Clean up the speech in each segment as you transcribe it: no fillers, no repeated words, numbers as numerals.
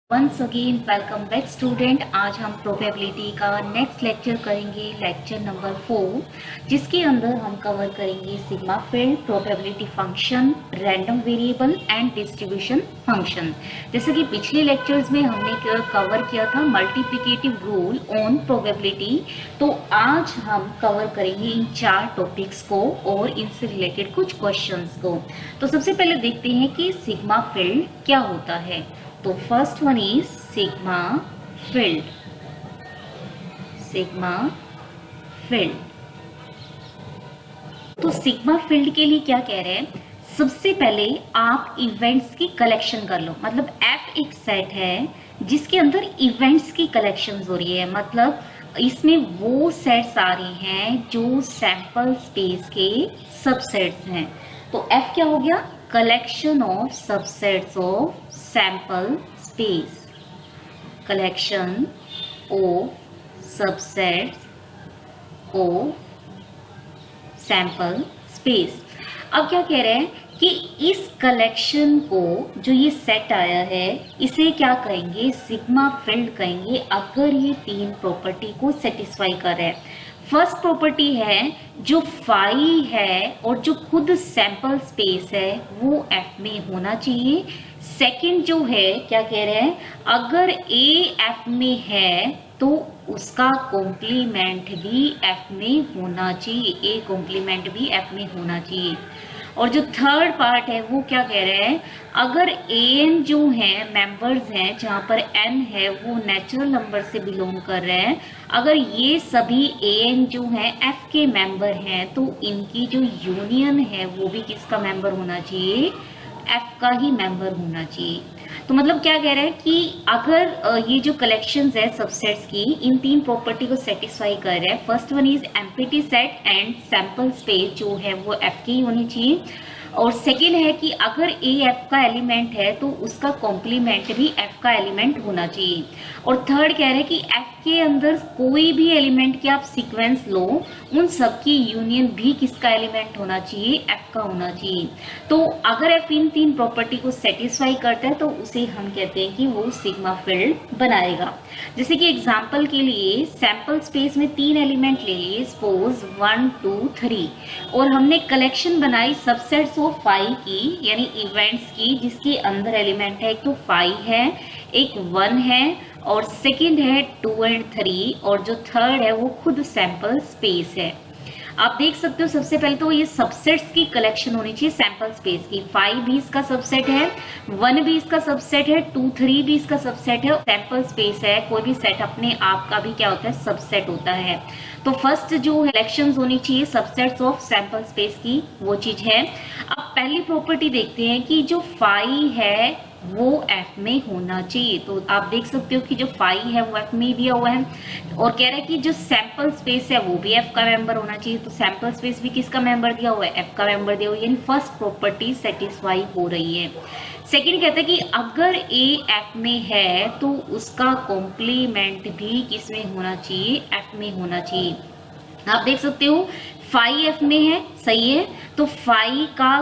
Once again welcome back student. आज हम probability का नेक्स्ट लेक्चर करेंगे, लेक्चर नंबर 4, जिसके अंदर हम कवर करेंगे sigma field, probability function, random variable and distribution function. जैसे कि पिछले लेक्चर्स में हमने कवर किया था मल्टीप्लिकेटिव रूल ऑन प्रोबेबिलिटी, तो आज हम कवर करेंगे इन 4 टॉपिक्स को और इनसे रिलेटेड कुछ क्वेश्चंस को। तो सबसे पहले देखते हैं कि सिग्मा फील्ड क्या होता है। तो first one is sigma field. Sigma field, तो सिग्मा फील्ड के लिए क्या कह रहे हैं, सबसे पहले आप इवेंट्स की कलेक्शन कर लो। मतलब एफ एक सेट है जिसके अंदर इवेंट्स की कलेक्शन हो रही है, मतलब इसमें वो सेट्स आ रही हैं जो सैंपल स्पेस के सबसेट्स हैं। तो एफ क्या हो गया, collection of subsets of sample space, collection of subsets of sample space. अब क्या कह रहे हैं कि इस कलेक्शन को, जो ये सेट आया है, इसे क्या कहेंगे, सिग्मा फील्ड कहेंगे अगर ये 3 प्रॉपर्टी को सेटिस्फाई कर रहा है। फर्स्ट प्रॉपर्टी है जो फाई है और जो खुद सैंपल स्पेस है वो एफ में होना चाहिए। सेकंड जो है क्या कह रहे हैं, अगर ए एफ में है तो उसका कॉम्प्लीमेंट भी एफ में होना चाहिए, ए कॉम्प्लीमेंट भी एफ में होना चाहिए। और जो थर्ड पार्ट है वो क्या कह रहे हैं, अगर एन जो है मेंबर्स हैं, जहां पर एन है वो नेचुरल नंबर से बिलोंग कर रहे हैं, अगर ये सभी एन जो हैं एफ के मेंबर हैं तो इनकी जो यूनियन है वो भी किसका मेंबर होना चाहिए, एफ का ही मेंबर होना चाहिए। तो मतलब क्या कह रहे हैं कि अगर ये जो कलेक्शंस है सबसेट्स की, इन 3 प्रॉपर्टी को सेटिस्फाई कर रहे हैं। First one is empty set and sample space जो है वो एफ की होनी चाहिए। और सेकेंड है कि अगर ए एफ का एलिमेंट है तो उसका कॉम्प्लीमेंट भी एफ का एलिमेंट होना चाहिए। और थर्ड कह रहे हैं कि एफ के अंदर कोई भी एलिमेंट के आप सीक्वेंस लो, उन सबकी यूनियन भी किसका एलिमेंट होना चाहिए, एफ का होना चाहिए। तो अगर एफ इन 3 प्रॉपर्टी को सेटिस्फाई करता है तो उसे हम कहते हैं कि वो सिग्मा फील्ड बनाएगा। जैसे कि एग्जांपल के लिए सैंपल स्पेस में 3 एलिमेंट ले लिए, सपोज 1 2 3, और हमने कलेक्शन बनाई सबसेट्स ऑफ 5 की, यानी इवेंट्स की, जिसके अंदर एलिमेंट है एक तो 5 है, एक 1 है और सेकंड है 2 एंड 3, और जो थर्ड है वो खुद सैंपल स्पेस है। आप देख सकते हो सबसे पहले तो ये सबसेट्स की कलेक्शन होनी चाहिए सैंपल स्पेस की। 5 भी इसका सबसेट है, 1 भी इसका सबसेट है, 2 3 भी इसका सबसेट है। सैंपल स्पेस है, कोई भी सेट अपने आप का भी क्या होता है, सबसेट होता है। तो फर्स्ट जो कलेक्शंस होनी चाहिए सबसेट्स ऑफ सैंपल स्पेस की, वो चीज है। अब पहली प्रॉपर्टी देखते हैं कि जो 5 है वो एफ में होना चाहिए। तो आप देख सकते हो कि जो 5 है वो एफ में दिया हुआ है, और कह रहा है कि जो सैंपल स्पेस है वो भी एफ का मेंबर होना चाहिए। तो सैंपल स्पेस भी किसका मेंबर दिया हुआ है, एफ का मेंबर दिया हुआ है, यानी फर्स्ट प्रॉपर्टी सेटिस्फाई हो रही है। सेकंड कहता है कि अगर ए एफ में है तो उसका कॉम्प्लीमेंट भी किस में होना चाहिए, एफ में होना चाहिए। आप देख सकते हो 5 एफ में है, सही है, तो 5 का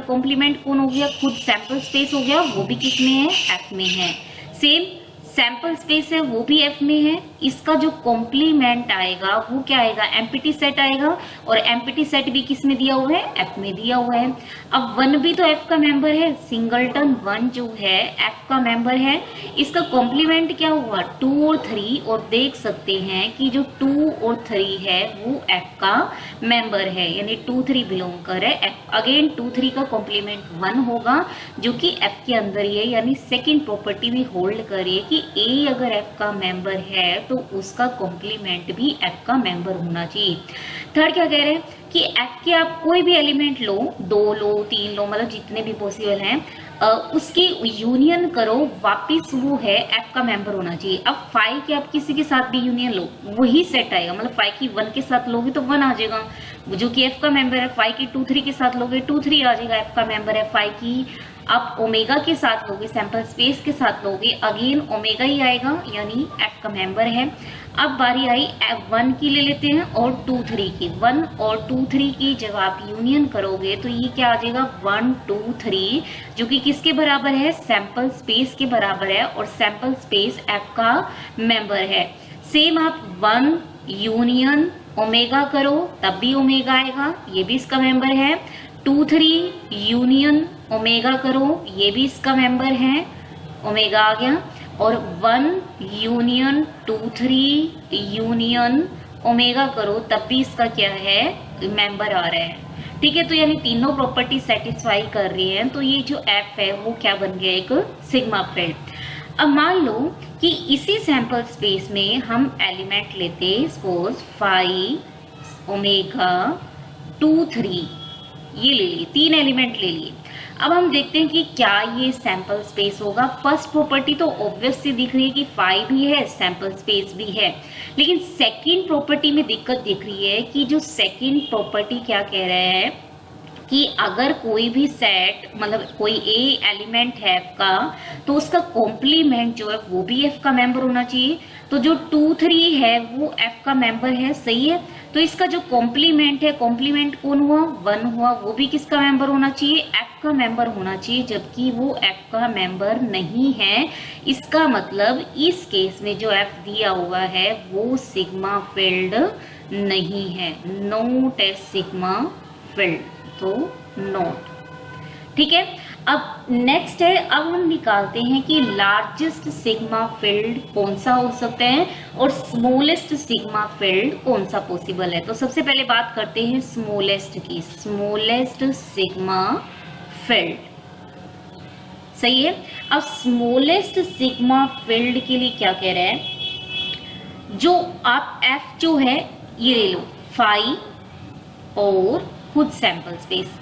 कॉम्प्लीमेंट कौन हो गया, खुद सैंपल स्पेस हो गया, वो भी किस में है, एफ में है। सेम सैंपल स्पेस है वो भी एफ में है, इसका जो कॉम्प्लीमेंट आएगा वो क्या आएगा, एम्प्टी सेट आएगा, और एम्प्टी सेट भी किस में दिया हुआ है, एफ में दिया हुआ है। अब 1 भी तो एफ का मेंबर है, सिंगलटन 1 जो है एफ का मेंबर है, इसका कॉम्प्लीमेंट क्या हुआ, 2 और 3, और देख सकते हैं कि जो 2 और 3 है वो एफ का मेंबर है, यानी 2 3 बिलोंग कर है एफ। अगेन 2 3 का कॉम्प्लीमेंट 1 होगा जो कि एफ के अंदर ही है, यानी सेकेंड प्रॉपर्टी भी होल्ड करिए कि ए अगर एफ का मेंबर है तो उसका कॉम्प्लीमेंट भी एफ का मेंबर होना चाहिए। थर्ड क्या कह रहे हैं कि एफ के आप कोई भी एलिमेंट लो, 2 लो 3 लो, मतलब जितने भी पॉसिबल हैं, उसकी यूनियन करो, वापिस वो है एफ का मेंबर होना चाहिए। अब 5 के आप किसी के साथ भी यूनियन लो वही सेट आएगा, मतलब 5 की 1 के साथ लोगे तो 1 आ जाएगा जो कि एफ का मेंबर है, 5 की 2 3 के साथ लोगे 2 3 आ जाएगा, एफ का मेंबर है। 5 की आप ओमेगा के साथ लोगे, सैंपल स्पेस के साथ लोगे, अगेन ओमेगा ही आएगा, यानी एफ का मेंबर है। अब बारी आई F1 की ले लेते हैं और 2, 3 की। 1 और 2, 3 की जब आप यूनियन करोगे तो ये क्या आ जाएगा 1, 2, 3, जो कि किसके बराबर है, सैंपल स्पेस के बराबर है, और सैंपल स्पेस F का मेंबर है। सेम आप 1 यूनियन ओमेगा करो तब भी ओमेगा आएगा, ये भी इसका मेंबर है। 2, 3 यूनियन ओमेगा करो, ये भी इसका मेंबर है, ओमेगा आ गया। और 1 यूनियन 2, 3 यूनियन ओमेगा करो तब भी इसका क्या है, मेंबर आ रहा है। ठीक है, तो यानी तीनों प्रॉपर्टी सेटिस्फाई कर रही है, तो ये जो एफ है वो क्या बन गया, एक सिग्मा फील्ड। अब मान लो कि इसी सैंपल स्पेस में हम एलिमेंट लेते, सपोज 5 ओमेगा 2, 3, ये ले लिए, 3 एलिमेंट ले लिए। अब हम देखते हैं कि क्या ये सैंपल स्पेस होगा। फर्स्ट प्रॉपर्टी तो ऑब्वियस सी दिख रही है कि 5 भी है, सैंपल स्पेस भी है, लेकिन सेकंड प्रॉपर्टी में दिक्कत दिख रही है कि जो सेकंड प्रॉपर्टी क्या कह रहा है कि अगर कोई भी सेट, मतलब कोई ए एलिमेंट है एफ का, तो उसका कॉम्प्लीमेंट जो है वो भी एफ का मेंबर होना चाहिए। तो जो 2, 3 है वो एफ का मेंबर है, सही है। तो इसका जो कॉम्प्लीमेंट है, कॉम्प्लीमेंट कौन हुआ, 1 हुआ, वो भी किसका मेंबर होना चाहिए, एफ का मेंबर होना चाहिए, जबकि वो एफ का मेंबर नहीं है। इसका मतलब इस केस में जो एफ दिया हुआ है वो सिग्मा फील्ड नहीं है, नॉट ए सिग्मा फील्ड, तो नॉट। ठीक है, अब नेक्स्ट है, अब हम निकालते हैं कि लार्जेस्ट सिग्मा फील्ड कौन सा हो सकता है और स्मॉलेस्ट सिग्मा फील्ड कौन सा पॉसिबल है। तो सबसे पहले बात करते हैं स्मॉलेस्ट की, स्मॉलेस्ट सिग्मा फील्ड, सही है। अब स्मॉलेस्ट सिग्मा फील्ड के लिए क्या कह रहा है, जो आप एफ जो है ये ले लो 5 और खुद सैंपल स्पेस।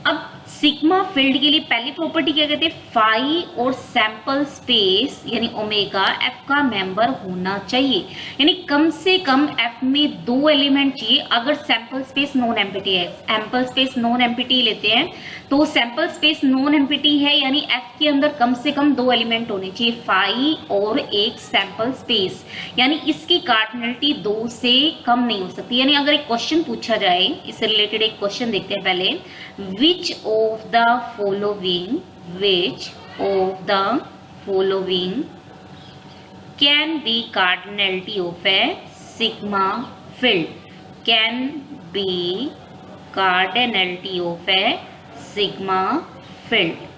अब सिग्मा फील्ड के लिए पहली प्रॉपर्टी क्या कहते हैं, 5 और सैंपल स्पेस यानी ओमेगा एफ का मेंबर होना चाहिए, यानी कम से कम एफ में 2 एलिमेंट चाहिए। अगर सैंपल स्पेस नॉन एम्प्टी है, सैंपल स्पेस नॉन एम्प्टी लेते हैं तो सैंपल स्पेस नॉन एम्प्टी है, यानी एफ के अंदर कम से कम 2 एलिमेंट होने चाहिए, 5 और एक सैंपल स्पेस, यानी इसकी कार्डिनलिटी 2 से कम नहीं हो सकती। यानी अगर एक क्वेश्चन पूछा जाए, इससे रिलेटेड एक क्वेश्चन देखते हैं पहले, which of the following, which of the following can be cardinality of a sigma field, can be cardinality of a sigma field,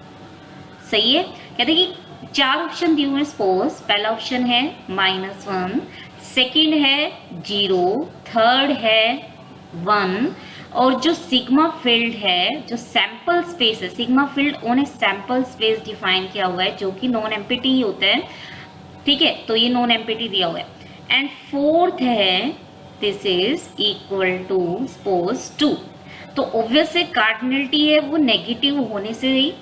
सही है। कहते हैं कि 4 ऑप्शन दिए हुए हैं, सपोज पहला ऑप्शन है -1, सेकंड है 0, थर्ड है 1, और जो सिग्मा फील्ड है, जो सैंपल स्पेस है, sigma field on a sample space define किया हुआ है, जो कि नॉन एम्प्टी ही होता है। ठीक है, तो ये नॉन एम्प्टी दिया हुआ है। एंड फोर्थ है this is equal to suppose 2, तो ऑब्वियस से कार्डिनलिटी है वो नेगेटिव होने से ही।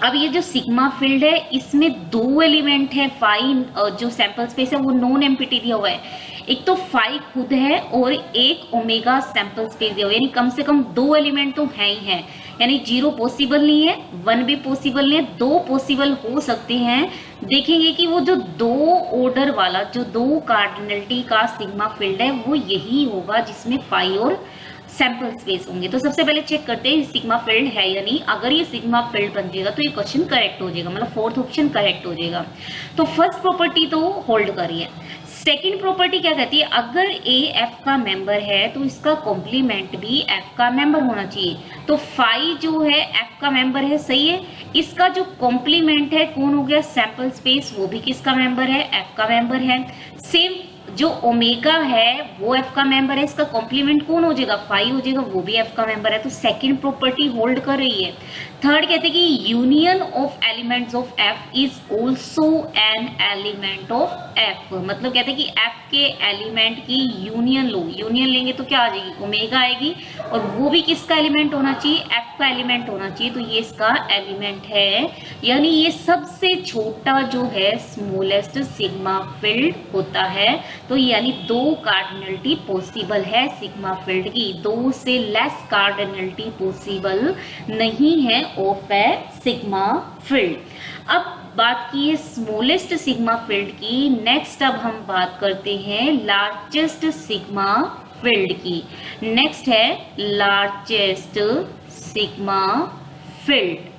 अब ये जो सिग्मा फील्ड है इसमें 2 एलिमेंट है, 5 जो सैंपल स्पेस है वो नॉन एम्प्टी दिया हुआ है, एक तो 5 खुद है और एक ओमेगा सैंपल स्पेस दिया हुआ है, यानी कम से कम 2 एलिमेंट तो है ही है, यानी 0 पॉसिबल नहीं है, 1 भी पॉसिबल नहीं है, 2 पॉसिबल हो सकते हैं। देखेंगे कि वो जो 2 ऑर्डर वाला, जो 2 कार्डिनलिटी का सिग्मा फील्ड है वो यही होगा जिसमें 5 और सैंपल स्पेस होंगे। तो सबसे पहले चेक करते हैं सिग्मा फील्ड है या नहीं। अगर ये सिग्मा फील्ड बन जाएगा तो ये क्वेश्चन करेक्ट हो जाएगा, मतलब फोर्थ ऑप्शन करेक्ट हो जाएगा। तो फर्स्ट प्रॉपर्टी तो होल्ड करिए। सेकंड प्रॉपर्टी क्या कहती है, अगर ए एफ का मेंबर है तो इसका कॉम्प्लीमेंट भी एफ का मेंबर होना चाहिए। तो 5 जो है एफ का मेंबर है, सही है। इसका जो कॉम्प्लीमेंट है कौन हो गया, सैंपल स्पेस, वो भी किसका मेंबर है, एफ का मेंबर है। सेम जो ओमेगा है वो एफ का मेंबर है, इसका कॉम्प्लीमेंट कौन हो जाएगा, 5 हो जाएगा, वो भी एफ का मेंबर है। तो सेकंड प्रॉपर्टी होल्ड कर रही है। थर्ड कहते हैं कि union of elements of F is also an element of F, मतलब कहते हैं कि एफ के एलिमेंट की यूनियन लो, यूनियन लेंगे तो क्या आ जाएगी, ओमेगा आएगी, और वो भी किसका एलिमेंट होना चाहिए, एफ का एलिमेंट होना चाहिए। तो ये इसका एलिमेंट है, यानी ये सबसे छोटा जो है स्मॉलेस्ट सिग्मा फील्ड होता है। तो यानी 2 कार्डिनलिटी पॉसिबल है सिग्मा फील्ड की, 2 से लेस कार्डिनलिटी पॉसिबल नहीं है ऑफ ए सिग्मा फील्ड। अब बात की है स्मॉलेस्ट सिग्मा फील्ड की, नेक्स्ट अब हम बात करते हैं लार्जेस्ट सिग्मा फील्ड की। नेक्स्ट है लार्जेस्ट सिग्मा फील्ड।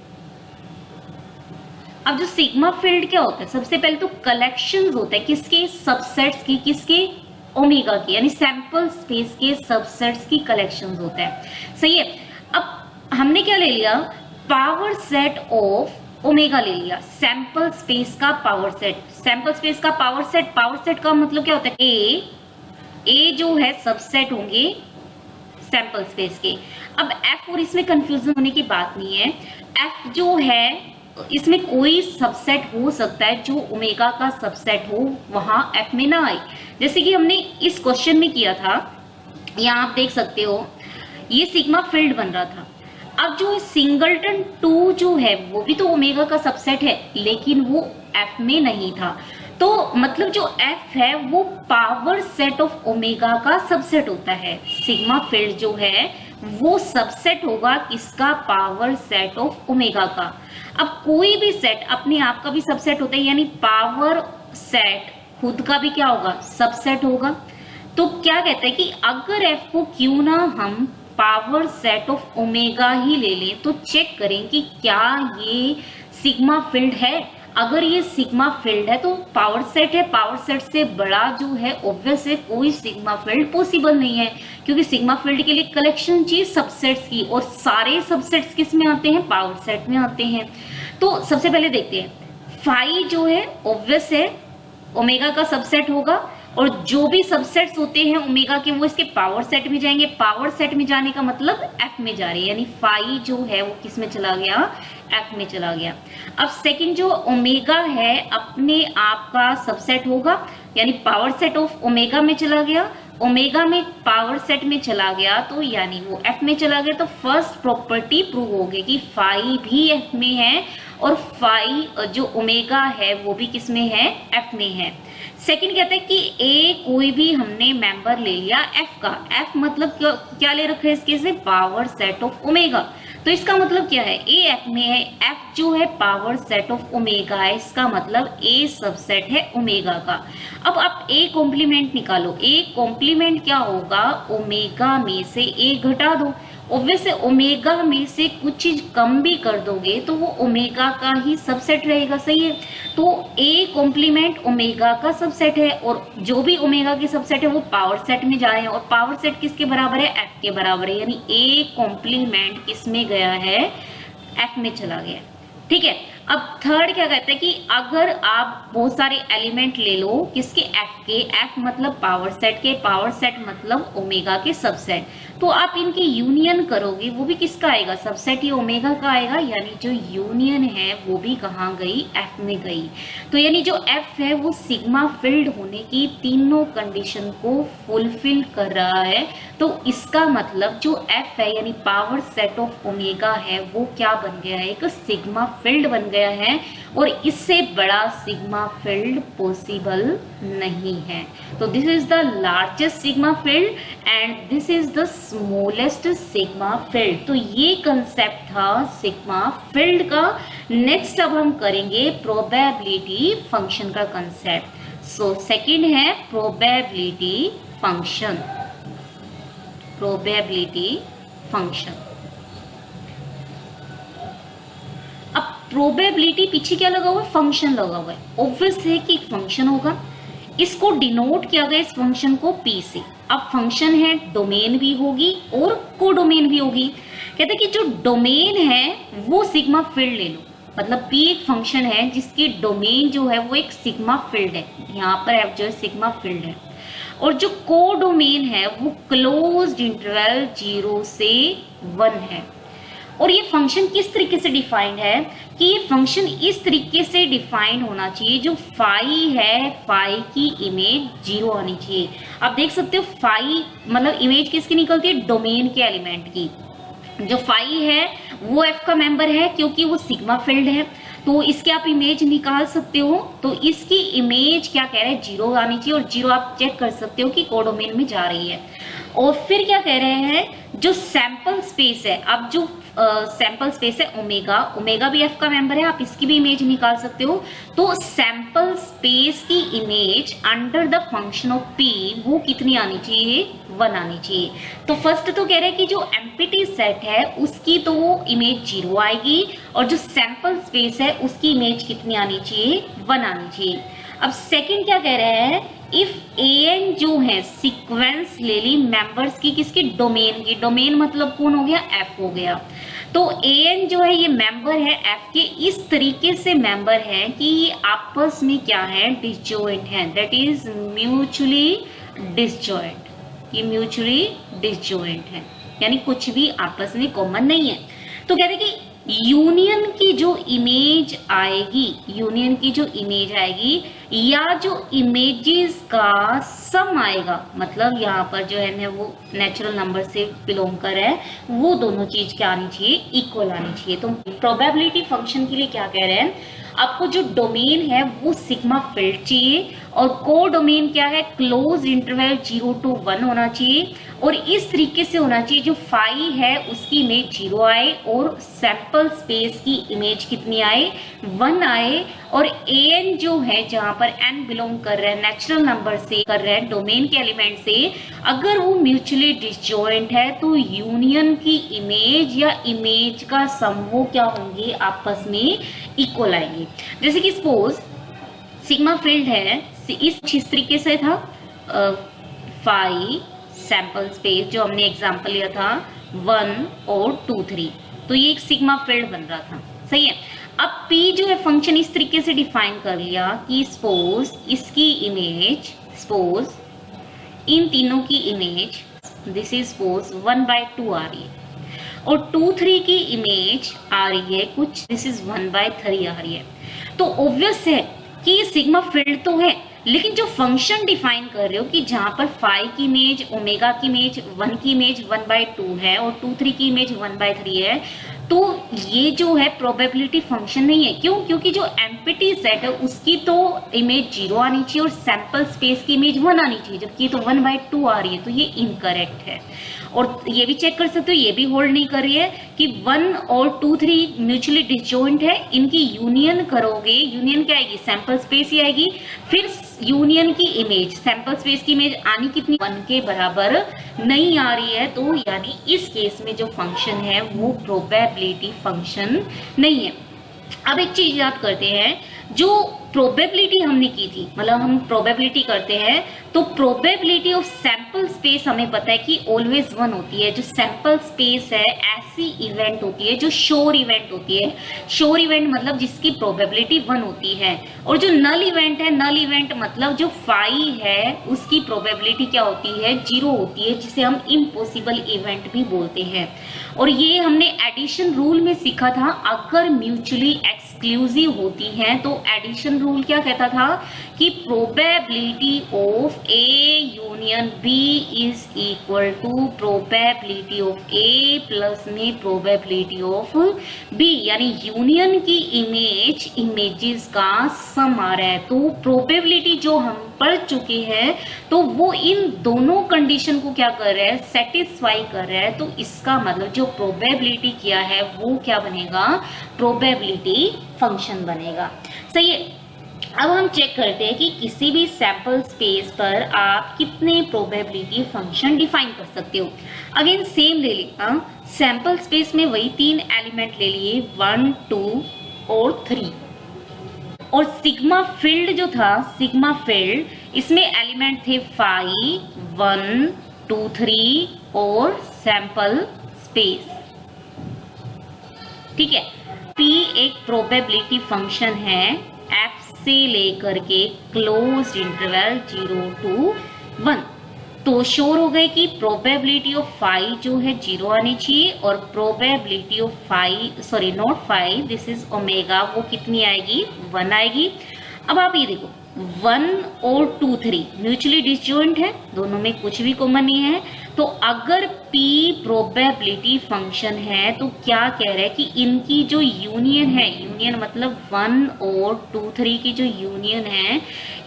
अब जो सिग्मा फील्ड क्या होता है, सबसे पहले तो कलेक्शंस होता है किसके, सबसेट्स की, किसके, ओमेगा की, यानी सैंपल स्पेस के सबसेट्स की कलेक्शंस होता है। सही है। अब हमने क्या ले लिया, पावर सेट ऑफ ओमेगा ले लिया, सैंपल स्पेस का पावर सेट, सैंपल स्पेस का पावर सेट, पावर सेट का मतलब क्या होता है, ए जो है सबसेट होंगे सैंपल स्पेस के। अब एफ और इसमें कंफ्यूजन होने की बात नहीं है, एफ जो है इसमें कोई सबसेट हो सकता है जो ओमेगा का सबसेट हो, वहां एफ में ना आए, जैसे कि हमने इस क्वेश्चन में किया था। यहाँ आप देख सकते हो ये सिग्मा फील्ड बन रहा था। अब जो सिंगलटन 2 जो है वो भी तो ओमेगा का सबसेट है, लेकिन वो एफ में नहीं था, तो मतलब जो एफ है वो पावर सेट ऑफ ओमेगा का सबसेट होता है। सिग्मा फील्ड जो है वो सबसेट होगा किसका, पावर सेट ऑफ ओमेगा का। अब कोई भी सेट अपने आप का भी सबसेट होता है, यानी पावर सेट खुद का भी क्या होगा, सबसेट होगा। तो क्या कहता है कि अगर एफ को क्यों ना हम पावर सेट ऑफ ओमेगा ही ले लें, तो चेक करें कि क्या ये सिग्मा फील्ड है। अगर ये सिग्मा फील्ड है तो पावर सेट है, पावर सेट से बड़ा जो है ऑब्वियस है कोई सिग्मा फील्ड पॉसिबल नहीं है, क्योंकि सिग्मा फील्ड के लिए कलेक्शन चाहिए सबसेट्स की, और सारे सबसेट्स किस में आते हैं, पावर सेट में आते हैं। तो सबसे पहले देखते हैं, फाई जो है ऑब्वियस है ओमेगा का सबसेट होगा, और जो भी सबसेट्स होते हैं ओमेगा के वो इसके पावर सेट में जाएंगे, पावर सेट में जाने का मतलब एफ में जा रही है, यानी फाई जो है वो किस में चला गया, एफ में चला गया। अब सेकंड जो ओमेगा है अपने आप का सबसेट होगा, यानी पावर सेट ऑफ ओमेगा में चला गया, ओमेगा में पावर सेट में चला गया, तो यानी वो एफ में चला गया। तो फर्स्ट प्रॉपर्टी प्रूव हो गई कि फाई भी एफ में है और फाई जो ओमेगा है वो भी किस में है, एफ में है। सेकंड कहता है कि ए कोई भी हमने मेंबर ले लिया एफ का, एफ मतलब क्या ले रखा है इसके से, पावर सेट ऑफ ओमेगा। तो इसका मतलब क्या है, ए एफ में है, एफ जो है पावर सेट ऑफ ओमेगा है, इसका मतलब ए सबसेट है ओमेगा का। अब आप ए कॉम्प्लीमेंट निकालो, ए कॉम्प्लीमेंट क्या होगा, ओमेगा में से ए घटा दो, ऑब्वियस है ओमेगा में से कुछ चीज कम भी कर दोगे तो वो ओमेगा का ही सबसेट रहेगा। सही है। तो ए कॉम्प्लीमेंट ओमेगा का सबसेट है, और जो भी ओमेगा की सबसेट है वो पावर सेट में जा रहे हैं, और पावर सेट किसके बराबर है, एफ के बराबर है, यानी ए कॉम्प्लीमेंट किस में गया है, एफ में चला गया। ठीक है। अब थर्ड क्या कहते हैं कि अगर आप बहुत सारे एलिमेंट ले लो किसके, एफ के, एफ मतलब पावर सेट के, पावर सेट मतलब ओमेगा के सबसेट, तो आप इनकी यूनियन करोगे वो भी किसका आएगा, सबसेट ही ओमेगा का आएगा, यानी जो यूनियन है वो भी कहाँ गई, एफ में गई। तो यानी जो एफ है वो सिग्मा फील्ड होने की तीनों कंडीशन को फुलफिल कर रहा है। तो इसका मतलब जो एफ है यानी पावर सेट ऑफ ओमेगा है वो क्या बन गया है, एक सिग्मा फील्ड बन गया है, और इससे बड़ा सिग्मा फील्ड पॉसिबल नहीं है। तो this is the largest sigma field and this is the smallest sigma field. तो ये कंसेप्ट था सिग्मा फील्ड का। नेक्स्ट अब हम करेंगे प्रोबेबिलिटी फंक्शन का कंसेप्ट। सो सेकंड है प्रोबेबिलिटी फंक्शन, प्रोबेबिलिटी फंक्शन। अब प्रोबेबिलिटी पीछे क्या लगा हुआ है, फंक्शन लगा हुआ है, ऑब्वियस है कि फंक्शन होगा, इसको डिनोट किया गया इस फंक्शन को पी से। अब फंक्शन है डोमेन भी होगी और कोडोमेन भी होगी। कहते हैं कि जो डोमेन है वो सिग्मा फील्ड ले लो, मतलब पी एक फंक्शन है जिसकी डोमेन जो है वो एक सिग्मा फील्ड है, यहाँ पर एफ जो है सिग्मा फील्ड है, और जो कोडोमेन है वो क्लोज्ड इंटरवल 0 से 1 है। और ये फंक्शन किस तरीके से डिफाइंड है कि ये फंक्शन इस तरीके से डिफाइंड होना चाहिए, जो फाई है फाई की इमेज 0 आनी चाहिए। आप देख सकते हो फाई मतलब इमेज किसकी निकलती है, डोमेन के एलिमेंट की। जो फाई है वो एफ का मेंबर है क्योंकि वो सिग्मा फील्ड है। तो इसके आप इमेज निकाल सकते हो। तो इसकी इमेज क्या कह रहे हैं, 0 आनी चाहिए, और 0 आप चेक कर सकते हो कि कोडोमेन में जा रही है। और फिर क्या कह रहे हैं, जो सैंपल स्पेस है, अब जो सैंपल स्पेस है ओमेगा, ओमेगा भी एफ का मेंबर है, आप इसकी भी इमेज निकाल सकते हो। तो सैंपल स्पेस की image under the function of P वो कितनी आनी चाहिए, 1 आनी चाहिए। तो फर्स्ट तो कह रहे हैं कि जो एम्प्टी सेट है उसकी तो वो इमेज 0 आएगी, और जो सैंपल स्पेस है उसकी इमेज कितनी आनी चाहिए, 1 आनी चाहिए। अब सेकंड क्या कह रहे हैं, इफ एन जो है सीक्वेंस ले ली मेंबर्स की, किसकी, डोमेन की। डोमेन मतलब कौन हो गया, एफ हो गया। तो एन जो है ये मेंबर है एफ के, इस तरीके से मेंबर है कि ये आपस में क्या है, डिसजॉइंट है, दैट इज म्यूचुअली डिसजॉइंट। ये म्यूचुअली डिसजॉइंट है, यानी कुछ भी आपस में कॉमन नहीं है। तो कहते हैं कि यूनियन की जो इमेज आएगी, यूनियन की जो इमेज आएगी या जो इमेजेस का सम आएगा, मतलब यहाँ पर जो है ना वो नेचुरल नंबर से बिलोंग कर रहा है, वो दोनों चीज क्या आनी चाहिए, इक्वल आनी चाहिए। तो प्रोबेबिलिटी फंक्शन के लिए क्या कह रहे हैं, आपको जो डोमेन है वो सिग्मा फील्ड चाहिए, और को डोमेन क्या है, क्लोज इंटरवल 0 to 1 होना चाहिए, और इस तरीके से होना चाहिए जो फाई है उसकी इमेज 0 आए और सैंपल स्पेस की इमेज कितनी आए, 1 आए। और एन जो है जहां पर एन बिलोंग कर रहा है नेचुरल नंबर से कर रहा है, डोमेन के एलिमेंट से, अगर वो म्यूचुअली डिसजॉइंट है तो यूनियन की इमेज या इमेज का सम वो क्या होंगे, आपस में इक्वल आएंगे। जैसे कि सपोज सिग्मा फील्ड है, इस तरीके से था, फाई सैंपल स्पेस जो हमने एग्जांपल लिया था 1 और 2 3, तो ये एक सिग्मा फील्ड बन रहा था, सही है। अब P जो है फंक्शन इस तरीके से डिफाइन कर लिया कि सपोज इसकी इमेज, सपोज इन तीनों की इमेज, दिस इज सपोज 1/2 आ रही है, और 2 3 की इमेज आ रही है कुछ, दिस इज 1/3 आ रही है। तो ऑब्वियस है कि ये सिग्मा फील्ड तो है, लेकिन जो फंक्शन डिफाइन कर रहे हो कि जहां पर फाई की इमेज, ओमेगा की इमेज, 1 की इमेज 1/2 है और 2 3 की इमेज 1/3 है, तो ये जो है प्रोबेबिलिटी फंक्शन नहीं है। क्यों? क्योंकि जो एम्प्टी सेट है उसकी तो इमेज 0 आनी चाहिए और सैंपल स्पेस की इमेज 1 आनी चाहिए, जबकि तो 1/2 आ रही है, तो ये इनकरेक्ट है। और ये भी चेक कर सकते हो, ये भी होल्ड नहीं कर रही है कि 1 और 2 3 म्यूचुअली डिसजॉइंट है, इनकी यूनियन करोगे, यूनियन क्या आएगी, सैंपल स्पेस ही आएगी। फिर यूनियन की इमेज, सैंपल स्पेस की इमेज आनी कितनी, 1 के बराबर नहीं आ रही है, तो यानी इस केस में जो फंक्शन है वो प्रोबेबिलिटी फंक्शन नहीं है। अब एक चीज याद करते हैं, जो प्रोबेबिलिटी हमने की थी, मतलब हम प्रोबेबिलिटी करते हैं तो प्रोबेबिलिटी ऑफ सैंपल स्पेस हमें पता है कि ऑलवेज 1 होती है। जो सैंपल स्पेस है ऐसी इवेंट होती है जो श्योर इवेंट होती है। श्योर इवेंट मतलब जिसकी प्रोबेबिलिटी 1 होती है, और जो नल इवेंट है, नल इवेंट मतलब जो फाई है उसकी प्रोबेबिलिटी क्या होती है, 0 होती है, जिसे हम इम्पॉसिबल इवेंट भी बोलते हैं। और ये हमने एडिशन रूल में सीखा था, अगर म्यूचुअली एक्सक्लूसिव होती हैं तो एडिशन रूल क्या कहता था कि probability of A union B is equal to probability of A plus में प्रोबेबिलिटी ऑफ बी, यानी यूनियन की इमेज इमेजेस का सम आ रहा है। तो प्रोबेबिलिटी जो हम पढ़ चुके हैं तो वो इन दोनों कंडीशन को क्या कर रहा है, सेटिस्फाई कर रहा है। तो इसका मतलब जो प्रोबेबिलिटी किया है वो क्या बनेगा, प्रोबेबिलिटी फंक्शन बनेगा, सही है। अब हम चेक करते हैं कि किसी भी सैंपल स्पेस पर आप कितने प्रोबेबिलिटी फंक्शन डिफाइन कर सकते हो। अगेन सेम ले लिया, सैंपल स्पेस में वही 3 एलिमेंट ले लिए, 1 2 और 3, और सिग्मा फील्ड जो था, सिग्मा फील्ड इसमें एलिमेंट थे 5 1 2 3 और सैंपल स्पेस, ठीक है। P एक प्रोबेबिलिटी फंक्शन है f से लेकर के क्लोज इंटरवल 0 to 1। तो श्योर हो गए कि प्रोबेबिलिटी ऑफ फाई जो है 0 आनी चाहिए, और probability of phi, sorry not phi, this is omega, वो कितनी आएगी, 1 आएगी। अब आप ये देखो 1 और 2 3 म्यूचुअली डिसजॉइंट है, दोनों में कुछ भी कॉमन नहीं है, तो अगर P प्रोबेबिलिटी फंक्शन है तो क्या कह रहे हैं कि इनकी जो यूनियन है, यूनियन मतलब 1 और 2 3 की जो यूनियन है,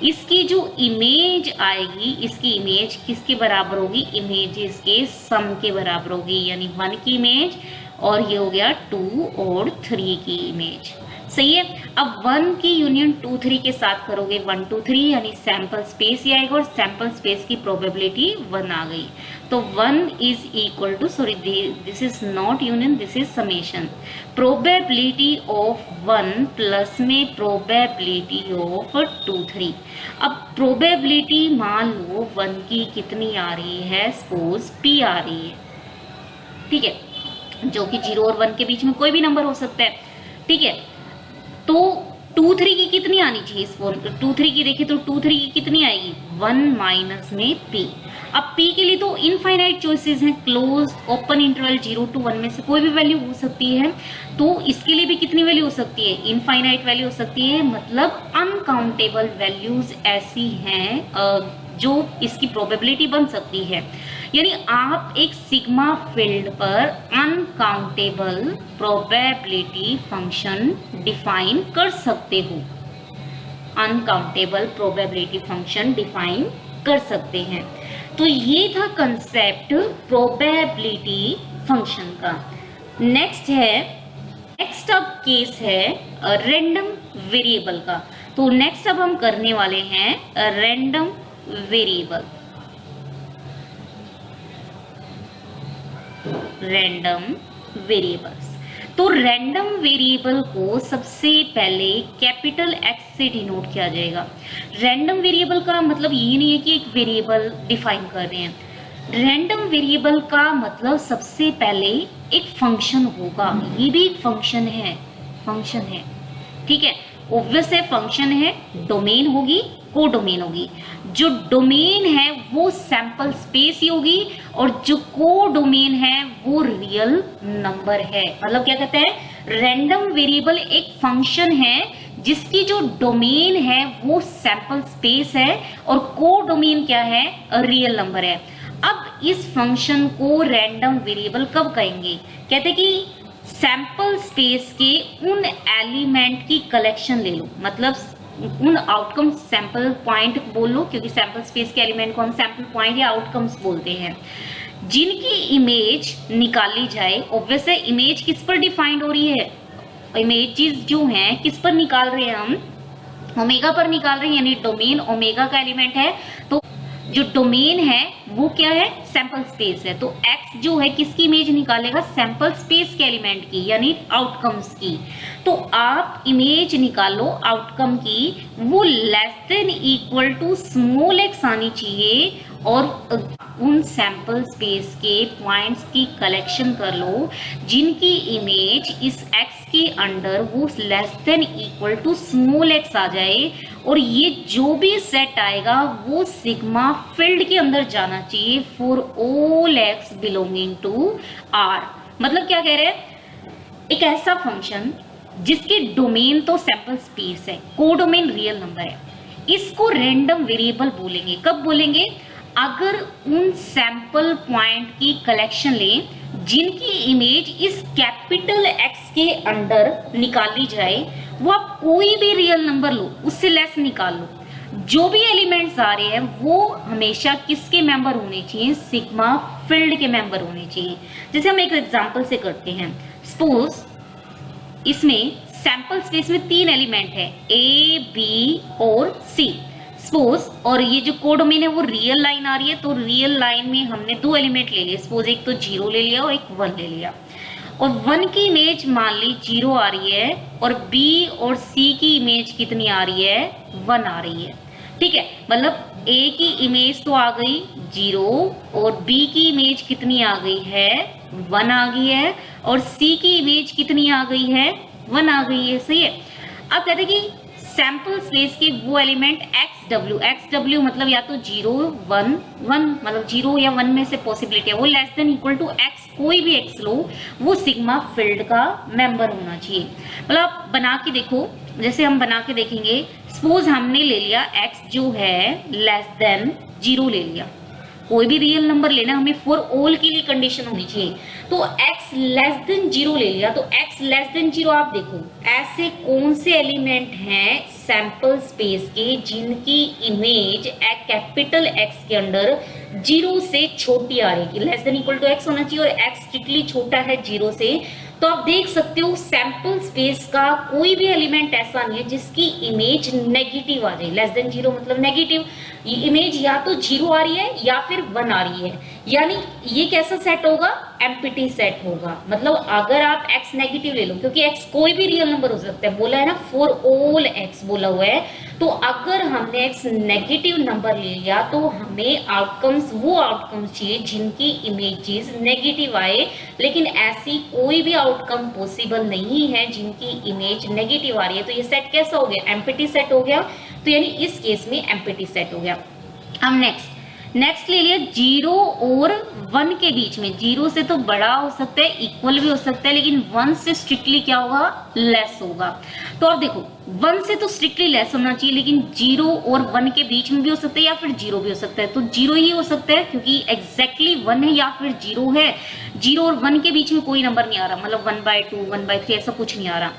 इसकी जो इमेज आएगी, इसकी इमेज किसके बराबर होगी, इमेजेस के सम के बराबर होगी, यानी 1 की इमेज और ये हो गया 2 और 3 की इमेज। सही है। अब 1 की यूनियन 2 3 के साथ करोगे 1 2 3, यानी सैंपल स्पेस ही आएगा और सैंपल स्पेस की प्रोबेबिलिटी 1 आ गई। तो 1 is equal to, sorry this is not union, this is summation, probability of 1 plus में प्रोबेबिलिटी ऑफ 2 3। अब प्रोबेबिलिटी मान लो 1 की कितनी आ रही है, सपोज P आ रही है, ठीक है, जो कि 0 और 1 के बीच में कोई भी नंबर हो सकता है, ठीक है। तो 2 3 की कितनी आनी चाहिए, इस फॉर्म 2 3 की देखिए तो 2 3 की कितनी आएगी, 1 माइनस में P। अब P के लिए तो इनफाइनाइट चॉइसेस हैं, क्लोज, ओपन इंटरवल 0 to 1 में से कोई भी वैल्यू हो सकती है, तो इसके लिए भी कितनी वैल्यू हो सकती है, इनफाइनाइट वैल्यू हो सकती है, मतलब अनकाउंटेबल वैल्यूज ऐसी हैं जो इसकी प्रोबेबिलिटी बन सकती है। यानी आप एक सिग्मा फील्ड पर अनकाउंटेबल प्रोबेबिलिटी फंक्शन डिफाइन कर सकते हो, अनकाउंटेबल प्रोबेबिलिटी फंक्शन डिफाइन कर सकते हैं। तो ये था कंसेप्ट प्रोबेबिलिटी फंक्शन का। नेक्स्ट अब केस है रैंडम वेरिएबल का। तो नेक्स्ट अब हम करने वाले हैं रैंडम वेरिएबल, रैंडम वेरिएबल्स। तो रैंडम वेरिएबल को सबसे पहले कैपिटल X से डिनोट किया जाएगा। रैंडम वेरिएबल का मतलब ये नहीं है कि एक वेरिएबल डिफाइन कर रहे हैं, रैंडम वेरिएबल का मतलब सबसे पहले एक फंक्शन होगा, ये भी एक फंक्शन है, ठीक है, ऑब्वियस है, फंक्शन है, डोमेन होगी, को डोमेन होगी। जो डोमेन है वो सैंपल स्पेस ही होगी और जो को डोमेन है वो रियल नंबर है। मतलब क्या कहते हैं, रैंडम वेरिएबल एक फंक्शन है जिसकी जो डोमेन है वो सैंपल स्पेस है और को डोमेन क्या है, रियल नंबर है। अब इस फंक्शन को रैंडम वेरिएबल कब कहेंगे, कहते हैं कि सैंपल स्पेस के उन एलिमेंट की कलेक्शन ले लो, मतलब उन आउटकम सैंपल पॉइंट बोल लो, क्योंकि सैंपल स्पेस के एलिमेंट को हम सैंपल पॉइंट या आउटकम्स बोलते हैं, जिनकी इमेज निकाली जाए। ऑब्वियस है, इमेज किस पर डिफाइंड हो रही है, इमेजेस जो हैं किस पर निकाल रहे हैं हम, ओमेगा पर निकाल रहे हैं, यानी डोमेन ओमेगा का एलिमेंट है। तो जो डोमेन है वो क्या है, सैंपल स्पेस है। तो x जो है किसकी इमेज निकालेगा, सैंपल स्पेस के एलिमेंट की, यानी आउटकम्स की। तो आप इमेज निकालो आउटकम की, वो less than equal to small x आनी चाहिए और उन सैंपल स्पेस के पॉइंट्स की कलेक्शन कर लो जिनकी इमेज इस x के अंडर वो less than equal to small x आ जाए, और ये जो भी सेट आएगा वो सिग्मा फील्ड के अंदर जाना चाहिए for all x belonging to R। मतलब क्या कह रहे हैं, एक ऐसा फंक्शन जिसके डोमेन तो सैंपल स्पेस है, को डोमेन रियल नंबर है, इसको रैंडम वेरिएबल बोलेंगे। कब बोलेंगे, अगर उन सैंपल पॉइंट की कलेक्शन लें जिनकी इमेज इस कैपिटल X के अंडर निकाली जाए, वो आप कोई भी रियल नंबर लो, उससे लेस निकाल लो, जो भी एलिमेंट्स आ रहे हैं वो हमेशा किसके मेंबर होने चाहिए, सिग्मा फील्ड के मेंबर होने चाहिए। जैसे हम एक एग्जांपल से करते हैं, सपोज इसमें सैंपल स्पेस में 3 एलिमेंट है, A, B और C सपोज, और ये जो को डोमेन है वो रियल लाइन आ रही है, तो रियल लाइन में हमने 2 एलिमेंट ले लिए, सपोज एक तो 0 ले लिया और एक 1 ले लिया, और 1 की इमेज मान ली 0 आ रही है और B और C की इमेज कितनी आ रही है, 1 आ रही है, ठीक है। मतलब A की इमेज तो आ गई 0 और B की इमेज कितनी आ गई है, 1 आ गई है, और C की इमेज कितनी आ गई है, 1 आ गई है, सही है। अब कहते हैं कि सैंपल स्पेस के वो एलिमेंट XW मतलब या तो 0 1 1, मतलब 0 या 1 में से पॉसिबिलिटी है, वो less than equal to X, कोई भी X लो, वो सिग्मा फील्ड का मेंबर होना चाहिए। मतलब आप बना के देखो, जैसे हम बना के देखेंगे, सपोज हमने ले लिया X जो है लेस देन 0 ले लिया, कोई भी रियल नंबर लेना, हमें फॉर ऑल के लिए कंडीशन होनी चाहिए। तो x लेस देन 0 ले लिया, तो x लेस देन 0 आप देखो ऐसे कौन से एलिमेंट हैं सैंपल स्पेस के जिनकी इमेज एक कैपिटल X के अंदर 0 से छोटी आ रही है, less than equal to x होना चाहिए और x स्ट्रिक्टली छोटा है 0 से। तो आप देख सकते हो सैंपल स्पेस का कोई भी एलिमेंट ऐसा नहीं है जिसकी इमेज नेगेटिव आ जाए। लेस देन 0 मतलब नेगेटिव, ये इमेज या तो 0 आ रही है या फिर 1 आ रही है, यानी ये कैसा सेट होगा, एम्प्टी सेट होगा। मतलब अगर आप x नेगेटिव ले लो, क्योंकि x कोई भी रियल नंबर हो सकता है, बोला है ना फॉर ऑल x बोला हुआ है, तो अगर हमने x नेगेटिव नंबर ले लिया तो हमें आउटकम्स वो आउटकम्स चाहिए जिनकी इमेजेस नेगेटिव आए, लेकिन ऐसी कोई भी आउटकम पॉसिबल नहीं है जिनकी इमेज नेगेटिव आ रही है। तो ये सेट कैसा हो गया, एम्प्टी सेट हो गया। तो यानी इस केस में एम्प्टी सेट हो गया। अब नेक्स्ट ले लिया 0 और 1 के बीच में, 0 से तो बड़ा हो सकता है, इक्वल भी हो सकता है, लेकिन 1 से स्ट्रिक्टली क्या होगा, लेस होगा। तो अब देखो 1 से तो स्ट्रिक्टली लेस होना चाहिए, लेकिन 0 और 1 के बीच में भी हो सकता है या फिर 0 भी हो सकता है। तो 0 ही हो सकता है क्योंकि एग्जैक्टली 1 है या फिर 0 है। 0 और 1 के बीच में कोई नंबर नहीं आ रहा, मतलब 1/2 1/3 ऐसा कुछ नहीं आ रहा।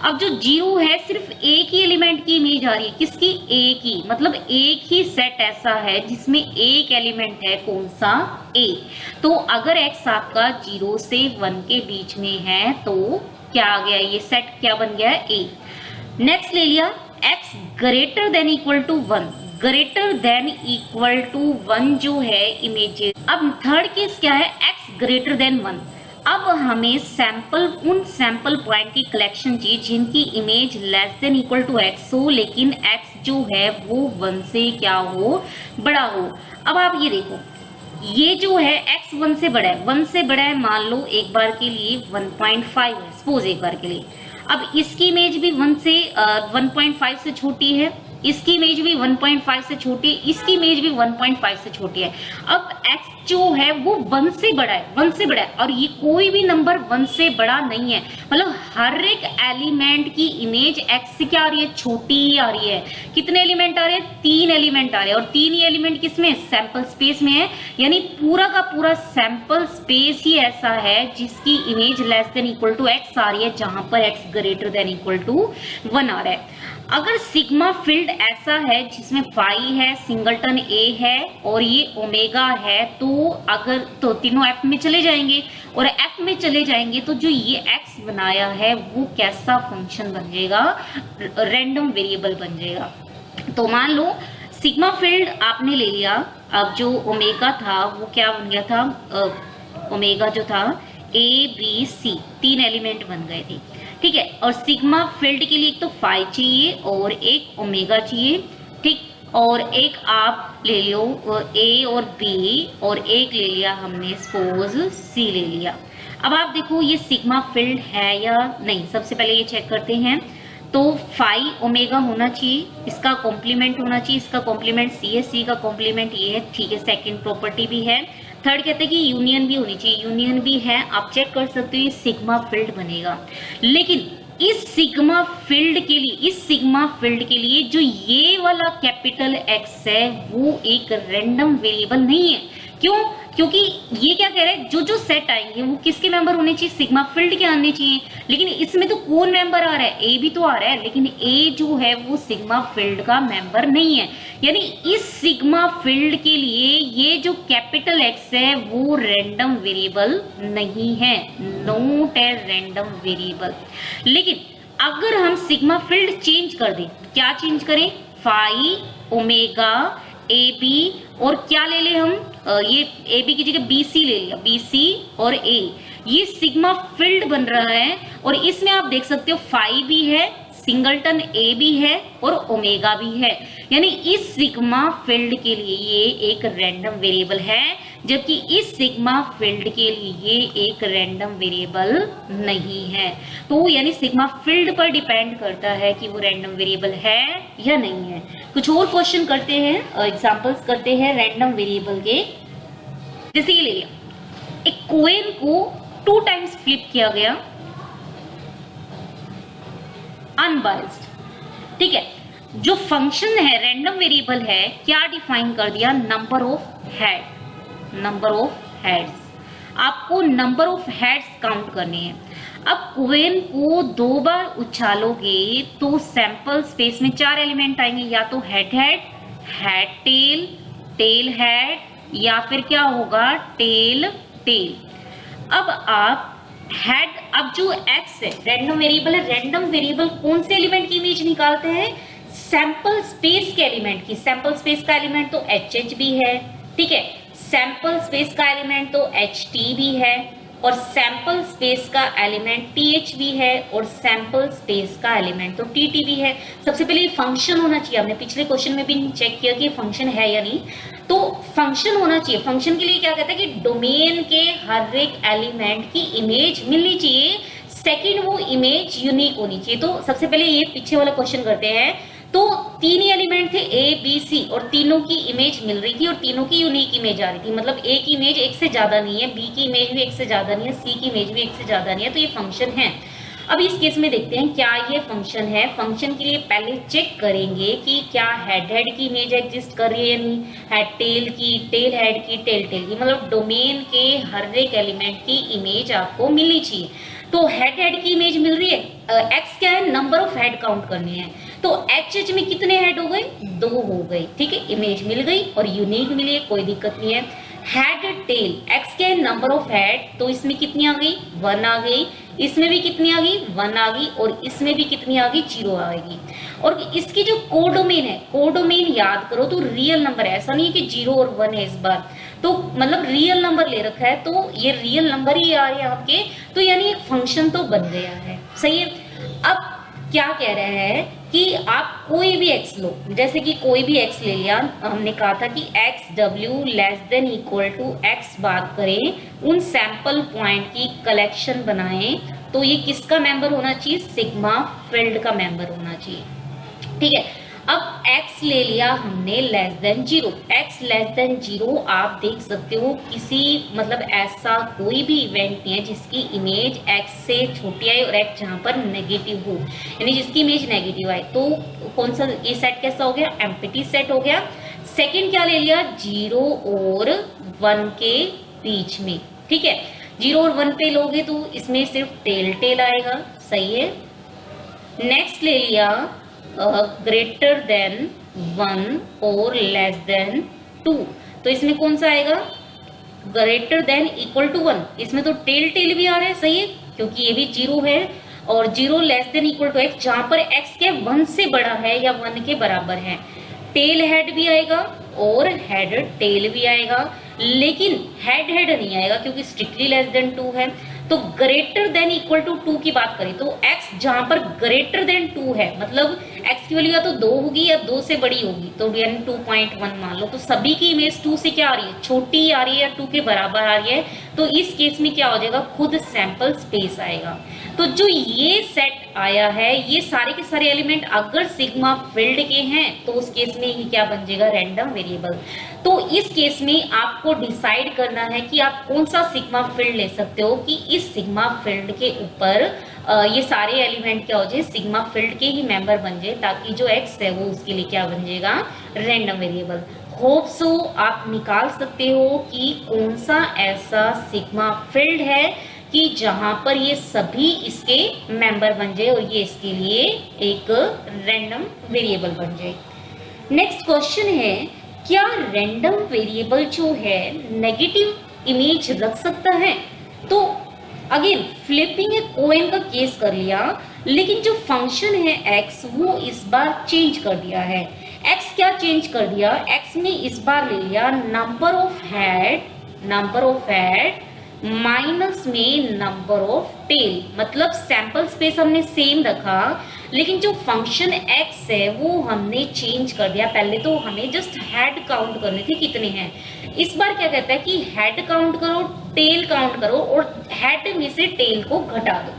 अब जो 0 है सिर्फ एक ही एलिमेंट की इमेज आ रही है, किसकी, एक ही, मतलब एक ही सेट ऐसा है जिसमें एक एलिमेंट है, कौन सा, a। तो अगर x आपका 0 से 1 के बीच में है तो क्या आ गया, ये सेट क्या बन गया है, a। नेक्स्ट ले लिया x greater than equal to 1, greater than equal to 1 जो है इमेजेस। अब थर्ड केस क्या है, x ग्रेटर देन 1। अब हमें उन सैंपल पॉइंट की कलेक्शन चाहिए जिनकी image less than equal to x हो, लेकिन x जो है वो 1 से क्या हो, बड़ा हो। अब आप ये देखो, ये जो है x 1 से बड़ा है, 1 से बड़ा है, मान लो एक बार के लिए 1.5 है, सपोज एक बार के लिए। अब इसकी इमेज भी 1.5 से छोटी है, इसकी इमेज भी 1.5 से छोटी है, इसकी इमेज भी 1.5 से छोटी है। अब x जो है वो 1 से बड़ा है, 1 से बड़ा है, और ये कोई भी नंबर 1 से बड़ा नहीं है, मतलब हर एक एलिमेंट की इमेज x से क्या आ रही है, छोटी ही आ रही है। कितने एलिमेंट आ रहे हैं, 3 एलिमेंट आ रहे हैं, और 3 ही एलिमेंट किसमें, सैंपल स्पेस में है। यानी पूरा का पूरा सैंपल स्पेस ही ऐसा है जिसकी image less than equal to x आ रही है, जहां पर x greater than equal to 1 आ रहा है। अगर सिग्मा फील्ड ऐसा है जिसमें फाई है, सिंगलटन a है और ये ओमेगा है, तो तीनों f में चले जाएंगे, और f में चले जाएंगे तो जो ये x बनाया है वो कैसा फंक्शन बन जाएगा, रैंडम वेरिएबल बन जाएगा। तो मान लो सिग्मा फील्ड आपने ले लिया, अब जो ओमेगा था वो क्या बन गया था, ओमेगा जो था a b c 3 एलिमेंट बन गए थे, ठीक है। और सिग्मा फील्ड के लिए एक तो फाई चाहिए और एक ओमेगा चाहिए, ठीक, और एक आप ले लो a और b, और एक ले लिया हमने सपोज c ले लिया। अब आप देखो ये सिग्मा फील्ड है या नहीं, सबसे पहले ये चेक करते हैं। तो फाई ओमेगा होना चाहिए, इसका कॉम्प्लीमेंट होना चाहिए, इसका कॉम्प्लीमेंट c है, c का कॉम्प्लीमेंट ये है, ठीक है। सेकंड प्रॉपर्टी भी है। थर्ड कहते हैं कि यूनियन भी होनी चाहिए, यूनियन भी है, आप चेक कर सकते हो, ये सिग्मा फील्ड बनेगा। लेकिन इस सिग्मा फील्ड के लिए जो ये वाला कैपिटल X है वो एक रैंडम वेरिएबल नहीं है। क्यों? क्योंकि ये क्या कह रहा है, जो सेट आएंगे वो किसके मेंबर होने चाहिए, सिग्मा फील्ड के आने चाहिए। लेकिन इसमें तो कौन मेंबर आ रहा है, a भी तो आ रहा है, लेकिन a जो है वो सिग्मा फील्ड का मेंबर नहीं है। यानी इस सिग्मा फील्ड के लिए ये जो कैपिटल X है वो रैंडम वेरिएबल नहीं है, नॉट ए रैंडम वेरिएबल। लेकिन अगर हम सिग्मा फील्ड चेंज कर दें, क्या चेंज करें, फाई ओमेगा ए बी, और क्या ले ले हम, ये ए बी की जगह बी सी ले लिया, बी सी और ए, ये सिग्मा फील्ड बन रहा है। और इसमें आप देख सकते हो फाई भी है, सिंगलटन ए भी है और ओमेगा भी है। यानी इस सिग्मा फील्ड के लिए ये एक रैंडम वेरिएबल है, जबकि इस सिग्मा फील्ड के लिए ये एक रैंडम वेरिएबल नहीं है। तो यानी सिग्मा फील्ड पर डिपेंड करता है कि वो रैंडम वेरिएबल है या नहीं है। कुछ और क्वेश्चन करते हैं, एग्जांपल्स करते हैं रैंडम वेरिएबल के। जैसे ये ले लिया, एक कोइन को 2 टाइम्स फ्लिप किया गया, अनबायस्ड, ठीक है। जो फंक्शन है रैंडम वेरिएबल है, क्या डिफाइन कर दिया, number of head, number of heads, आपको नंबर ऑफ हेड्स काउंट करने हैं। अब कोइन को 2 बार उछालोगे तो सैंपल स्पेस में 4 एलिमेंट आएंगे, या तो head head, head tail, tail head, या फिर क्या होगा टेल टेल। अब आप हेड, अब जो एक्स है रैंडम वेरिएबल है, रैंडम वेरिएबल कौन से एलिमेंट की इमेज निकालते हैं? सैंपल स्पेस के एलिमेंट की। सैंपल स्पेस का एलिमेंट तो एच एच भी है, ठीक है, सैंपल स्पेस का एलिमेंट तो एच टी भी है, और सैंपल स्पेस का एलिमेंट टी एच भी है, और सैंपल स्पेस का एलिमेंट तो टी टी भी है। सबसे पहले फंक्शन होना चाहिए, हमने पिछले क्वेश्चन में भी चेक किया कि फंक्शन है या नहीं, तो फंक्शन होना चाहिए। फंक्शन के लिए क्या कहता है कि डोमेन के हर एक एलिमेंट की इमेज मिलनी चाहिए, सेकंड वो इमेज यूनिक होनी चाहिए। तो सबसे पहले ये पीछे वाला क्वेश्चन करते हैं। तो 3 ही एलिमेंट थे ए बी सी, और तीनों की इमेज मिल रही थी और तीनों की यूनिक इमेज आ रही थी, मतलब ए की इमेज एक से ज्यादा नहीं है, बी की इमेज भी एक से ज्यादा नहीं है, सी की इमेज भी एक से ज्यादा नहीं है, तो ये फंक्शन है। अब इस केस में देखते हैं क्या ये फंक्शन है। फंक्शन के लिए पहले चेक करेंगे कि क्या हेड हेड की इमेज एग्जिस्ट कर रही है या नहीं, हेड टेल की, टेल हेड की, टेल टेल की, मतलब डोमेन के हर एक एलिमेंट की इमेज आपको मिलनी चाहिए। तो हेड हेड की इमेज मिल रही है, एक्स क्या है, नंबर ऑफ हेड काउंट करने हैं, तो एच एच में कितने हेड हो गए, 2 हो गए, ठीक है, इमेज मिल गई और यूनिक मिली है, कोई दिक्कत नहीं है। हेड टेल, एक्स क्या है, नंबर ऑफ हेड, तो इसमें कितनी आ गई, 1 आ गई, इसमें भी कितनी आ गई, 1 आ गई, और इसमें भी कितनी आ गई, 0 आएगी। और इसकी जो कोडोमेन है, कोडोमेन याद करो तो रियल नंबर है, ऐसा नहीं है कि 0 और 1 है इस बार, तो मतलब रियल नंबर ले रखा है, तो ये रियल नंबर ही आ रहे हैं आपके, तो यानी एक फंक्शन तो बन गया है, सही है। अब क्या कह रहे हैं कि आप कोई भी x लो, जैसे कि कोई भी x ले लिया, हमने कहा था कि x w less than equal to x बात करें, उन सैंपल पॉइंट की कलेक्शन बनाएं, तो ये किसका मेंबर होना चाहिए, सिग्मा फील्ड का मेंबर होना चाहिए, ठीक है। अब x ले लिया हमने less than 0, x less then 0, आप देख सकते हो किसी मतलब ऐसा कोई भी इवेंट नहीं है जिसकी इमेज x से छोटी आए और x जहां पर नेगेटिव हो, यानी जिसकी इमेज नेगेटिव आए, तो कौन सा ये सेट कैसा हो गया, एम्प्टी सेट हो गया। सेकंड क्या ले लिया, 0 और 1 के बीच में, ठीक है, 0 और 1 पे लोगे तो इसमें सिर्फ टेल टेल आएगा, सही है। नेक्स्ट ले लिया ग्रेटर देन 1 और लेस देन 2, तो इसमें कौन सा आएगा, ग्रेटर देन इक्वल टू 1, इसमें तो टेल टेल भी आ रहा है, सही है, क्योंकि ये भी 0 है, और 0 less than equal to x, जहां पर x के 1 से बड़ा है या 1 के बराबर है, टेल हेड भी आएगा और हेड टेल भी आएगा, लेकिन हेड हेड नहीं आएगा क्योंकि स्ट्रिक्टली लेस देन 2 है। तो ग्रेटर देन इक्वल टू 2 की बात करें तो x जहां पर ग्रेटर देन 2 है, मतलब x की वैल्यू या तो 2 होगी या 2 से बड़ी होगी, तो यानी 2.1 मान लो, तो सभी की इमेज 2 से क्या आ रही है, छोटी आ रही है या 2 के बराबर आ रही है, तो इस केस में क्या हो जाएगा, खुद सैंपल स्पेस आएगा। तो जो ये सेट आया है, ये सारे के सारे एलिमेंट अगर सिग्मा फील्ड के हैं तो उस केस में ये क्या बन जाएगा, रैंडम वेरिएबल। तो इस केस में आपको डिसाइड करना है कि आप कौन सा सिग्मा फील्ड ले सकते हो, कि इस सिग्मा फील्ड के ऊपर ये सारे एलिमेंट क्या हो जाए, सिग्मा फील्ड के ही मेंबर बन जाए, ताकि जो x है वो उसके लिए क्या बन जाएगा, रैंडम वेरिएबल। होप सो आप निकाल सकते हो कि कौन सा ऐसा सिग्मा फील्ड है कि जहां पर ये सभी इसके मेंबर बन जाए और ये इसके लिए एक रैंडम वेरिएबल बन जाए। नेक्स्ट क्वेश्चन है, क्या रैंडम वेरिएबल जो है नेगेटिव इमेज रख सकता है? तो अगेन फ्लिपिंग ए कॉइन का केस कर लिया, लेकिन जो फंक्शन है x वो इस बार चेंज कर दिया है। x क्या चेंज कर दिया, x में इस बार ले लिया नंबर ऑफ हेड माइनस में नंबर ऑफ टेल, मतलब सैंपल स्पेस हमने सेम रखा, लेकिन जो फंक्शन x है वो हमने चेंज कर दिया। पहले तो हमें जस्ट हेड काउंट करने थे कितने हैं, इस बार क्या कहता है कि हेड काउंट करो, टेल काउंट करो और हेड में से टेल को घटा दो,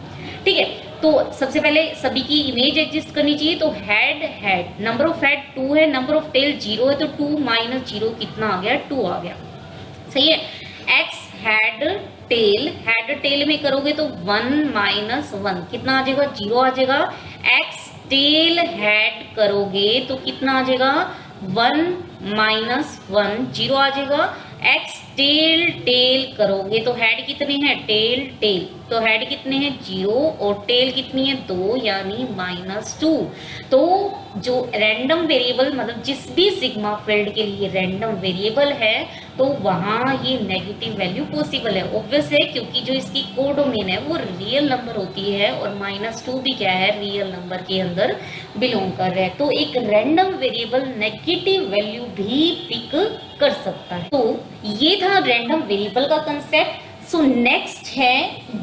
ठीक है। तो सबसे पहले सभी की इमेज एग्जिस्ट करनी चाहिए, तो हेड नंबर ऑफ हेड 2 है, नंबर ऑफ टेल 0 है, तो 2 माइनस 0 कितना आ गया, 2 आ गया, सही है। x हेड टेल में करोगे तो 1 माइनस 1 कितना आ जाएगा, 0 आ जाएगा। x टेल हेड करोगे तो कितना आ जाएगा, 1 माइनस 1 0 आ जाएगा। एक्स टेल टेल करोगे तो हेड कितने हैं, टेल टेल, तो हेड कितने हैं 0 और टेल कितनी है 2 यानी -2। तो जो रैंडम वेरिएबल मतलब जिस भी सिग्मा फील्ड के लिए रैंडम वेरिएबल है तो वहां ये नेगेटिव वैल्यू पॉसिबल है। ऑब्वियस है क्योंकि जो इसकी कोडोमेन है वो रियल नंबर होती है और -2 भी क्या है, रियल नंबर के अंदर बिलोंग कर रहा है। तो एक रैंडम वेरिएबल नेगेटिव वैल्यू भी पिक कर सकता है। तो ये था रैंडम वेरिएबल का कंसेप्ट। सो नेक्स्ट है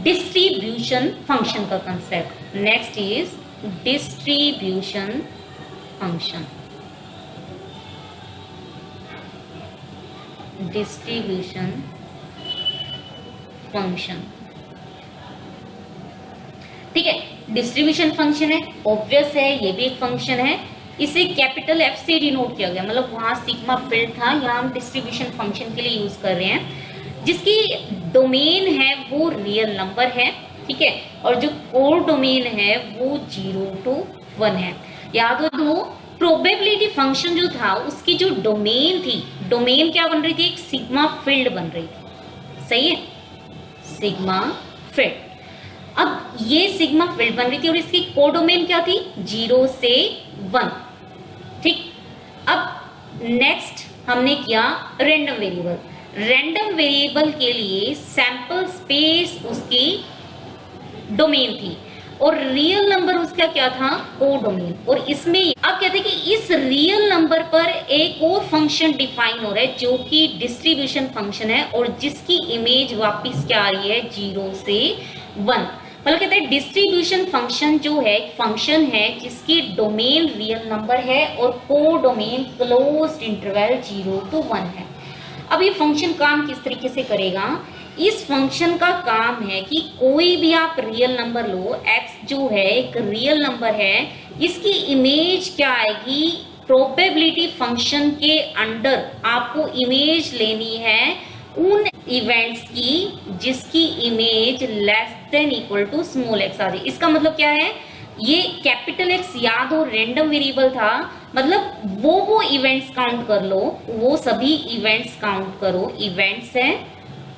डिस्ट्रीब्यूशन फंक्शन का concept. Next is distribution function. Distribution function, ठीक है, डिस्ट्रीब्यूशन फंक्शन है, ऑब्वियस है ये भी एक फंक्शन है। इसे कैपिटल एफ से डिनोट किया गया, मतलब वहां सिग्मा फील्ड था, यहाँ हम डिस्ट्रीब्यूशन फंक्शन के लिए यूज कर रहे हैं। जिसकी डोमेन है वो रियल नंबर है, ठीक है, और जो कोर डोमेन है वो 0 to 1 है। याद हो प्रोबेबिलिटी फंक्शन जो था उसकी जो डोमेन थी, डोमेन क्या बन रही थी, एक सिग्मा फील्ड बन रही थी, सही है, सिग्मा फील्ड। अब ये सिग्मा फील्ड बन रही थी और इसकी कोडोमेन क्या थी, 0 से 1, ठीक। अब नेक्स्ट हमने किया रैंडम वेरिएबल। रैंडम वेरिएबल के लिए सैंपल स्पेस उसकी डोमेन थी और रियल नंबर उसका क्या था, कोडोमेन। और इसमें अब कहते हैं कि इस रियल नंबर पर एक और फंक्शन डिफाइन हो रहा है जो कि डिस्ट्रीब्यूशन फंक्शन है और जिसकी इमेज वापस क्या आ रही है, 0 से 1। मतलब कहते हैं डिस्ट्रीब्यूशन फंक्शन जो है फंक्शन है जिसकी डोमेन रियल नंबर है और कोडोमेन क्लोज्ड इंटरवल 0 to 1 है। अब ये फंक्शन काम किस तरीके से करेगा, इस फंक्शन का काम है कि कोई भी आप रियल नंबर लो, x जो है एक रियल नंबर है, इसकी इमेज क्या आएगी, प्रोबेबिलिटी फंक्शन के अंडर आपको इमेज लेनी है उन इवेंट्स की जिसकी image less than equal to small x आ जाए। इसका मतलब क्या है, ये कैपिटल X याद हो रैंडम वेरिएबल था, मतलब वो इवेंट्स काउंट कर लो, वो सभी इवेंट्स काउंट करो, इवेंट्स हैं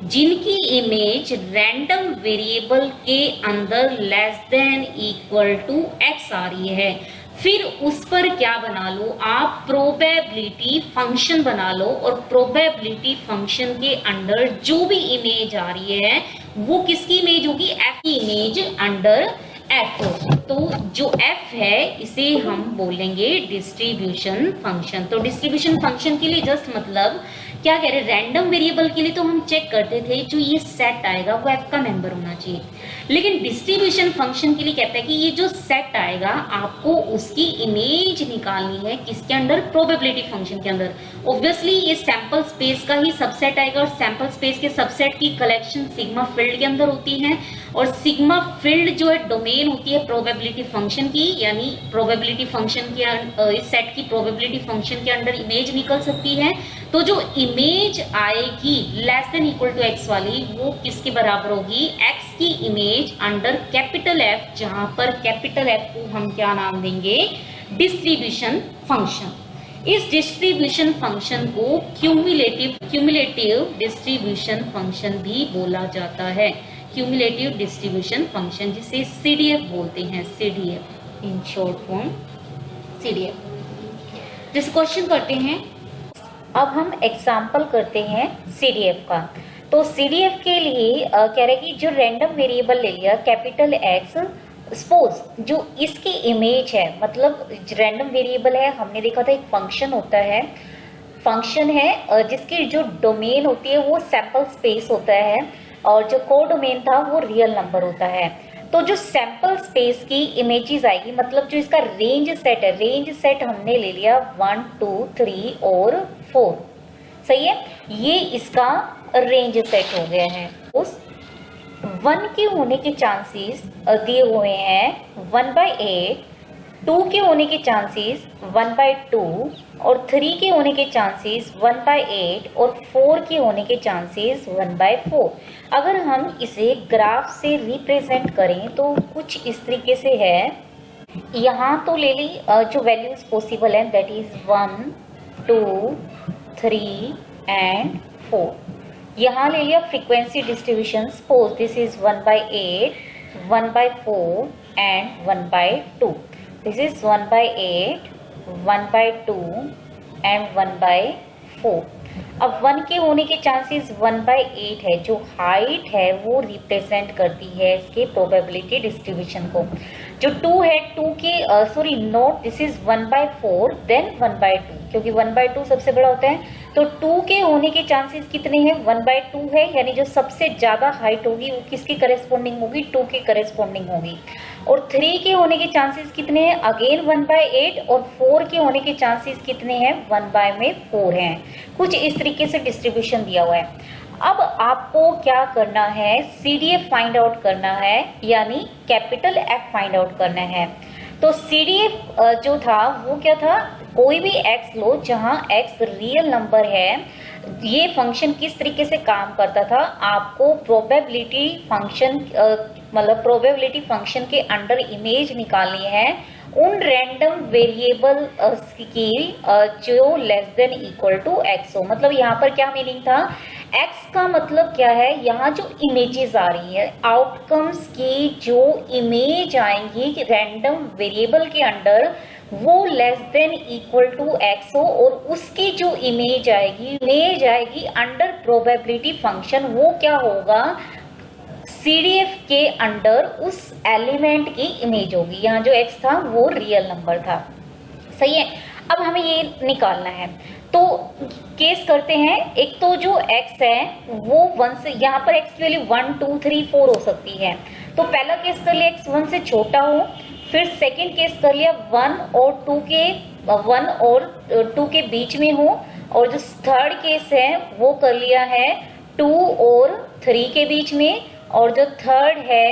जिनकी इमेज रैंडम वेरिएबल के अंदर less than equal to x आ रही है। फिर उस पर क्या बना लो आप, प्रोबेबिलिटी फंक्शन बना लो और प्रोबेबिलिटी फंक्शन के अंडर जो भी इमेज आ रही है वो किसकी इमेज होगी, f की इमेज अंडर f। तो जो f है इसे हम बोलेंगे डिस्ट्रीब्यूशन फंक्शन। तो डिस्ट्रीब्यूशन फंक्शन के लिए जस्ट मतलब क्या कह रहे, रैंडम वेरिएबल के लिए तो हम चेक करते थे जो ये सेट आएगा वो f का मेंबर होना चाहिए, लेकिन डिस्ट्रीब्यूशन फंक्शन के लिए कहता है कि ये जो सेट आएगा आपको उसकी इमेज निकालनी है किसके अंडर, प्रोबेबिलिटी फंक्शन के अंदर। ऑब्वियसली ये सैंपल स्पेस का ही सबसेट आएगा और सैंपल स्पेस के सबसेट की कलेक्शन सिग्मा फील्ड के अंदर होती है और सिग्मा फील्ड जो है डोमेन होती है प्रोबेबिलिटी फंक्शन की, यानी प्रोबेबिलिटी फंक्शन के इस सेट की प्रोबेबिलिटी फंक्शन के अंडर इमेज निकल सकती है। तो जो इमेज आएगी less than equal to x वाली वो किसके बराबर होगी, x की इमेज अंडर कैपिटल F, जहां पर कैपिटल F को हम क्या नाम देंगे, डिस्ट्रीब्यूशन फंक्शन। इस डिस्ट्रीब्यूशन फंक्शन को क्यूमुलेटिव डिस्ट्रीब्यूशन फंक्शन भी बोला जाता है, क्यूमुलेटिव डिस्ट्रीब्यूशन फंक्शन जिसे CDF बोलते हैं, CDF in short form CDF। जिस क्वेश्चन करते हैं अब हम एग्जाम्पल करते हैं CDF का। तो CDF के लिए कह रहे हैं कि जो रैंडम वेरिएबल ले लिया कैपिटल X, सपोज जो इसकी इमेज है, मतलब रैंडम वेरिएबल है, हमने देखा था एक फंक्शन होता है, फंक्शन है जिसकी जो डोमेन होती है वो सैंपल स्पेस होता है और जो कोडोमेन था वो रियल नंबर होता है। तो जो सैंपल स्पेस की इमेजेस आएगी, मतलब जो इसका रेंज सेट है, रेंज सेट हमने ले लिया 1 2 3 और 4, सही है, ये इसका रेंज सेट हो गया है। उस 1 के होने के चांसेस दिए हुए हैं 1/8, 2 के होने के चांसेस 1/2 और 3 के होने के चांसेस 1/8 और 4 के होने के चांसेस 1/4। अगर हम इसे ग्राफ से रिप्रेजेंट करें तो कुछ इस तरीके से है, यहाँ तो ले ली जो वैल्यूज पॉसिबल हैं दैट इज 1 2 3 एंड 4। यहाँ ले लिया frequency distribution, suppose this is 1/8, 1/4 and 1/2। This is 1/8, 1/2 and 1/4। अब 1 के होने के चांसेस 1/8 है, जो हाइट है वो रिप्रेजेंट करती है इसके प्रोबेबिलिटी डिस्ट्रीब्यूशन को। जो 2 है, 2 के sorry not, this is 1/4 then 1/2, क्योंकि 1/2 सबसे बड़ा होता है। तो 2 के होने के चांसेस कितने हैं? 1/2 है, यानी जो सबसे ज्यादा हाइट होगी वो किसके करेस्पॉन्डिंग होगी? 2 के करेस्पॉन्डिंग होगी। और 3 के होने के चांसेस कितने हैं? अगेन 1/8। और 4 के होने के चांसेस कितने हैं? 1/4 हैं। कुछ इस तरीके से डिस्ट्रीब्यूशन दिया हुआ है। अब आपको क्या करना है? CDF फाइंड आउट करना है, यानी कैपिटल F फाइंड आउट करना है। तो CDF जो था वो क्या था? कोई भी x लो जहां x रियल नंबर है। ये फंक्शन किस तरीके से काम करता था? आपको प्रोबेबिलिटी फंक्शन मतलब प्रोबेबिलिटी फंक्शन के अंडर इमेज निकालनी है उन रैंडम वेरिएबल की जो less than equal to x हो। मतलब यहाँ पर क्या मीनिंग था? x का मतलब क्या है? यहाँ जो इमेजेस आ रही है, आउटकम्स की जो इमेज आएंगी रैंडम वेरिएबल के अंडर, वो less than equal to x हो, और उसकी जो इमेज आएगी अंडर प्रोबेबिलिटी फंक्शन, वो क्या होगा? CDF के अंडर उस एलिमेंट की इमेज होगी। यहाँ जो x था वो रियल नंबर था। सही है। अब हमें ये निकालना है, तो केस करते हैं। एक तो जो x है वो 1 से, यहाँ पर x की वैल्यू 1, 2, 3, 4 हो सकती है। तो पहला केस कर लिया x 1 से छोटा हो, फिर सेकेंड केस कर लिया 1 और 2 के बीच में हो, और जो थर्ड केस है वो कर लिया है 2 और 3 के बीच में, और जो थर्ड है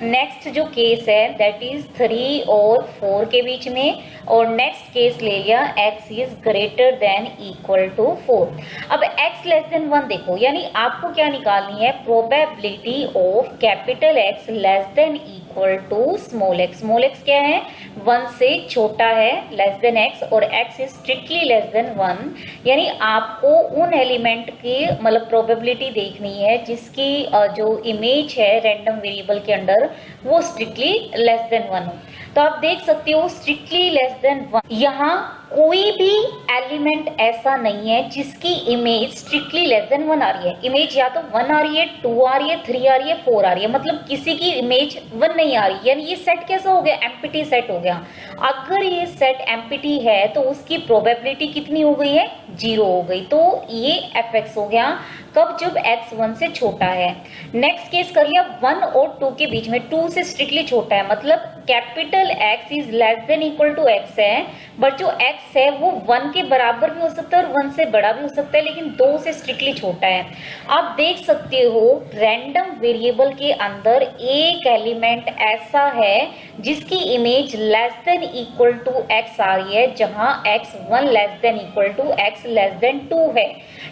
नेक्स्ट जो केस है दैट इज 3 और 4 के बीच में, और नेक्स्ट केस ले लिया x is greater than equal to 4। अब x लेस देन 1 देखो, यानी आपको क्या निकालनी है? Probability of capital X less than equal to small x। Small x क्या है? 1 से छोटा है, लेस देन x, और x is strictly less than 1। यानी आपको उन एलिमेंट की मतलब प्रोबेबिलिटी देखनी है जिसकी जो इमेज है रैंडम वेरिएबल के अंडर वो स्ट्रिक्टली लेस देन 1 हो। तो आप देख सकते हो स्ट्रिक्टली लेस देन 1, यहाँ कोई भी एलिमेंट ऐसा नहीं है जिसकी इमेज स्ट्रिक्टली लेस देन 1 आ रही है। इमेज या तो 1 आ रही है, 2 आ रही है, 3 आ रही है, 4 आ रही है, मतलब किसी की इमेज 1 नहीं आ रही। यानी ये सेट कैसा हो गया? एम्प्टी सेट हो गया। अगर ये सेट एम्प्टी है तो उसकी प्रोबेबिलिटी कितनी हो गई है? 0 हो गई। तो ये fx हो गया। कब? जब x 1 से छोटा है। नेक्स्ट केस कर लिया 1 और 2 के बीच में, 2 से स्ट्रिक्टली छोटा है, मतलब capital X is less than equal to x है, बट जो x है वो 1 के बराबर भी हो सकता है और 1 से बड़ा भी हो सकता है, लेकिन 2 से स्ट्रिक्टली छोटा है। आप देख सकते हो रैंडम वेरिएबल के अंदर एक एलिमेंट ऐसा है जिसकी image less than equal to x आ रही है, जहां x 1 less than equal to x less than 2 है।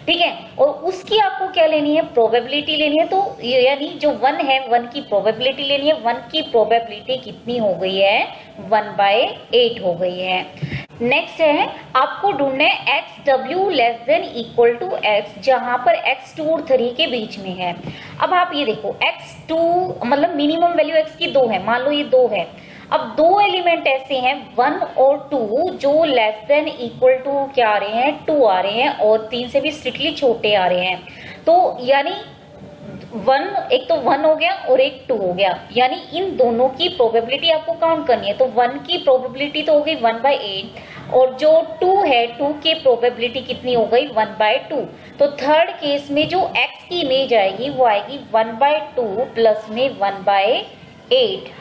ठीक है, और उसकी आपको क्या लेनी है? प्रोबेबिलिटी लेनी है। तो यानी जो 1 है 1 की प्रोबेबिलिटी लेनी है। 1 की प्रोबेबिलिटी कितनी हो गई है? 1/8 हो गई है। नेक्स्ट है आपको ढूंढना है XW less than equal to x, जहां पर x2 और 3 के बीच में है। अब आप ये देखो x2 मतलब मिनिमम वैल्यू x की 2 है, मान लो ये 2 है। अब 2 एलिमेंट ऐसे हैं 1 और 2 जो लेस देन इक्वल टू क्या आ रहे हैं? 2 आ रहे हैं, और 3 से भी स्ट्रिक्टली छोटे आ रहे हैं। तो यानी 1, एक तो 1 हो गया और एक 2 हो गया, यानी इन दोनों की प्रोबेबिलिटी आपको काउंट करनी है। तो 1 की प्रोबेबिलिटी तो हो गई 1/8, और जो 2 है 2 की प्रोबेबिलिटी कितनी हो गई? 1/2। तो थर्ड केस में जो x की इमेज आएगी वो आएगी 1/2 प्लस में 1/8।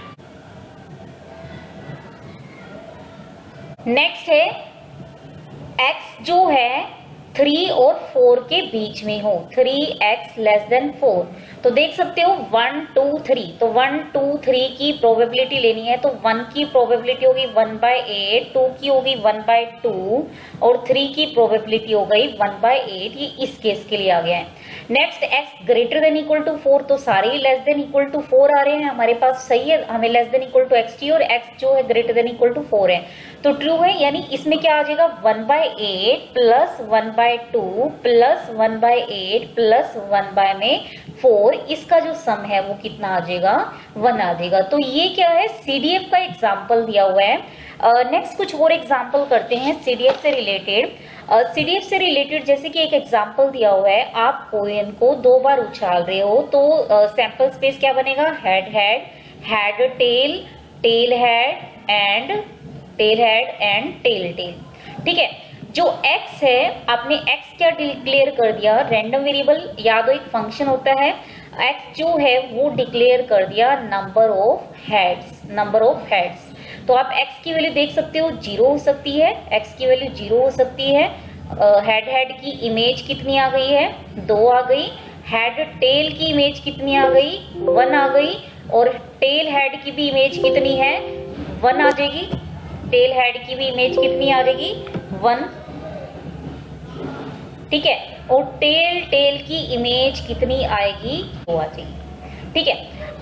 नेक्स्ट है x जो है 3 और 4 के बीच में हो, 3x लेस देन 4। तो देख सकते हो 1, 2, 3, तो 1, 2, 3 की प्रोबेबिलिटी लेनी है। तो 1 की प्रोबेबिलिटी होगी 1/8, 2 की होगी 1/2, और 3 की प्रोबेबिलिटी हो गई 1/8। ये इस केस के लिए आ गया है। Next x greater than equal to 4, तो सारे ही लेस देन इक्वल टू 4 आ रहे हैं हमारे पास। सही है, हमें less than equal to x चाहिए और x जो है ग्रेटर देन इक्वल टू 4 है, तो ट्रू है। यानी इसमें क्या आ जाएगा? 1/8 प्लस 1/8 1/2 प्लस 1/8 प्लस 1/4, इसका जो सम है वो कितना आ जाएगा, 1 आ जाएगा। तो ये क्या है, सीडीएफ का एग्जाम्पल दिया हुआ है। नेक्स्ट कुछ और एग्जाम्पल करते हैं सीडीएफ से रिलेटेड। सीडीएफ से रिलेटेड जैसे कि एक एग्जाम्पल दिया हुआ है, आप कोइन को 2 बार उछाल रहे हो तो सैंपल स्पेस क्या बनेगा, head head, head tail, tail head and tail head and tail tail. ठीक है, जो x है आपने x क्या डिक्लेयर कर दिया, रैंडम वेरिएबल, याद हो एक फंक्शन होता है, x जो है वो डिक्लेयर कर दिया number of heads, number of heads. तो आप x की वैल्यू देख सकते हो 0 हो सकती है, x की वैल्यू 0 हो सकती है। हेड हेड की इमेज कितनी आ गई है, 2 आ गई। हेड टेल की इमेज कितनी आ गई, 1 आ गई। और टेल हेड की भी इमेज कितनी है, 1 आ जाएगी। टेल हेड की भी इमेज कितनी आ जाएगी, 1। ठीक है, और टेल टेल की इमेज कितनी आएगी, वो आ जाएगी। ठीक है,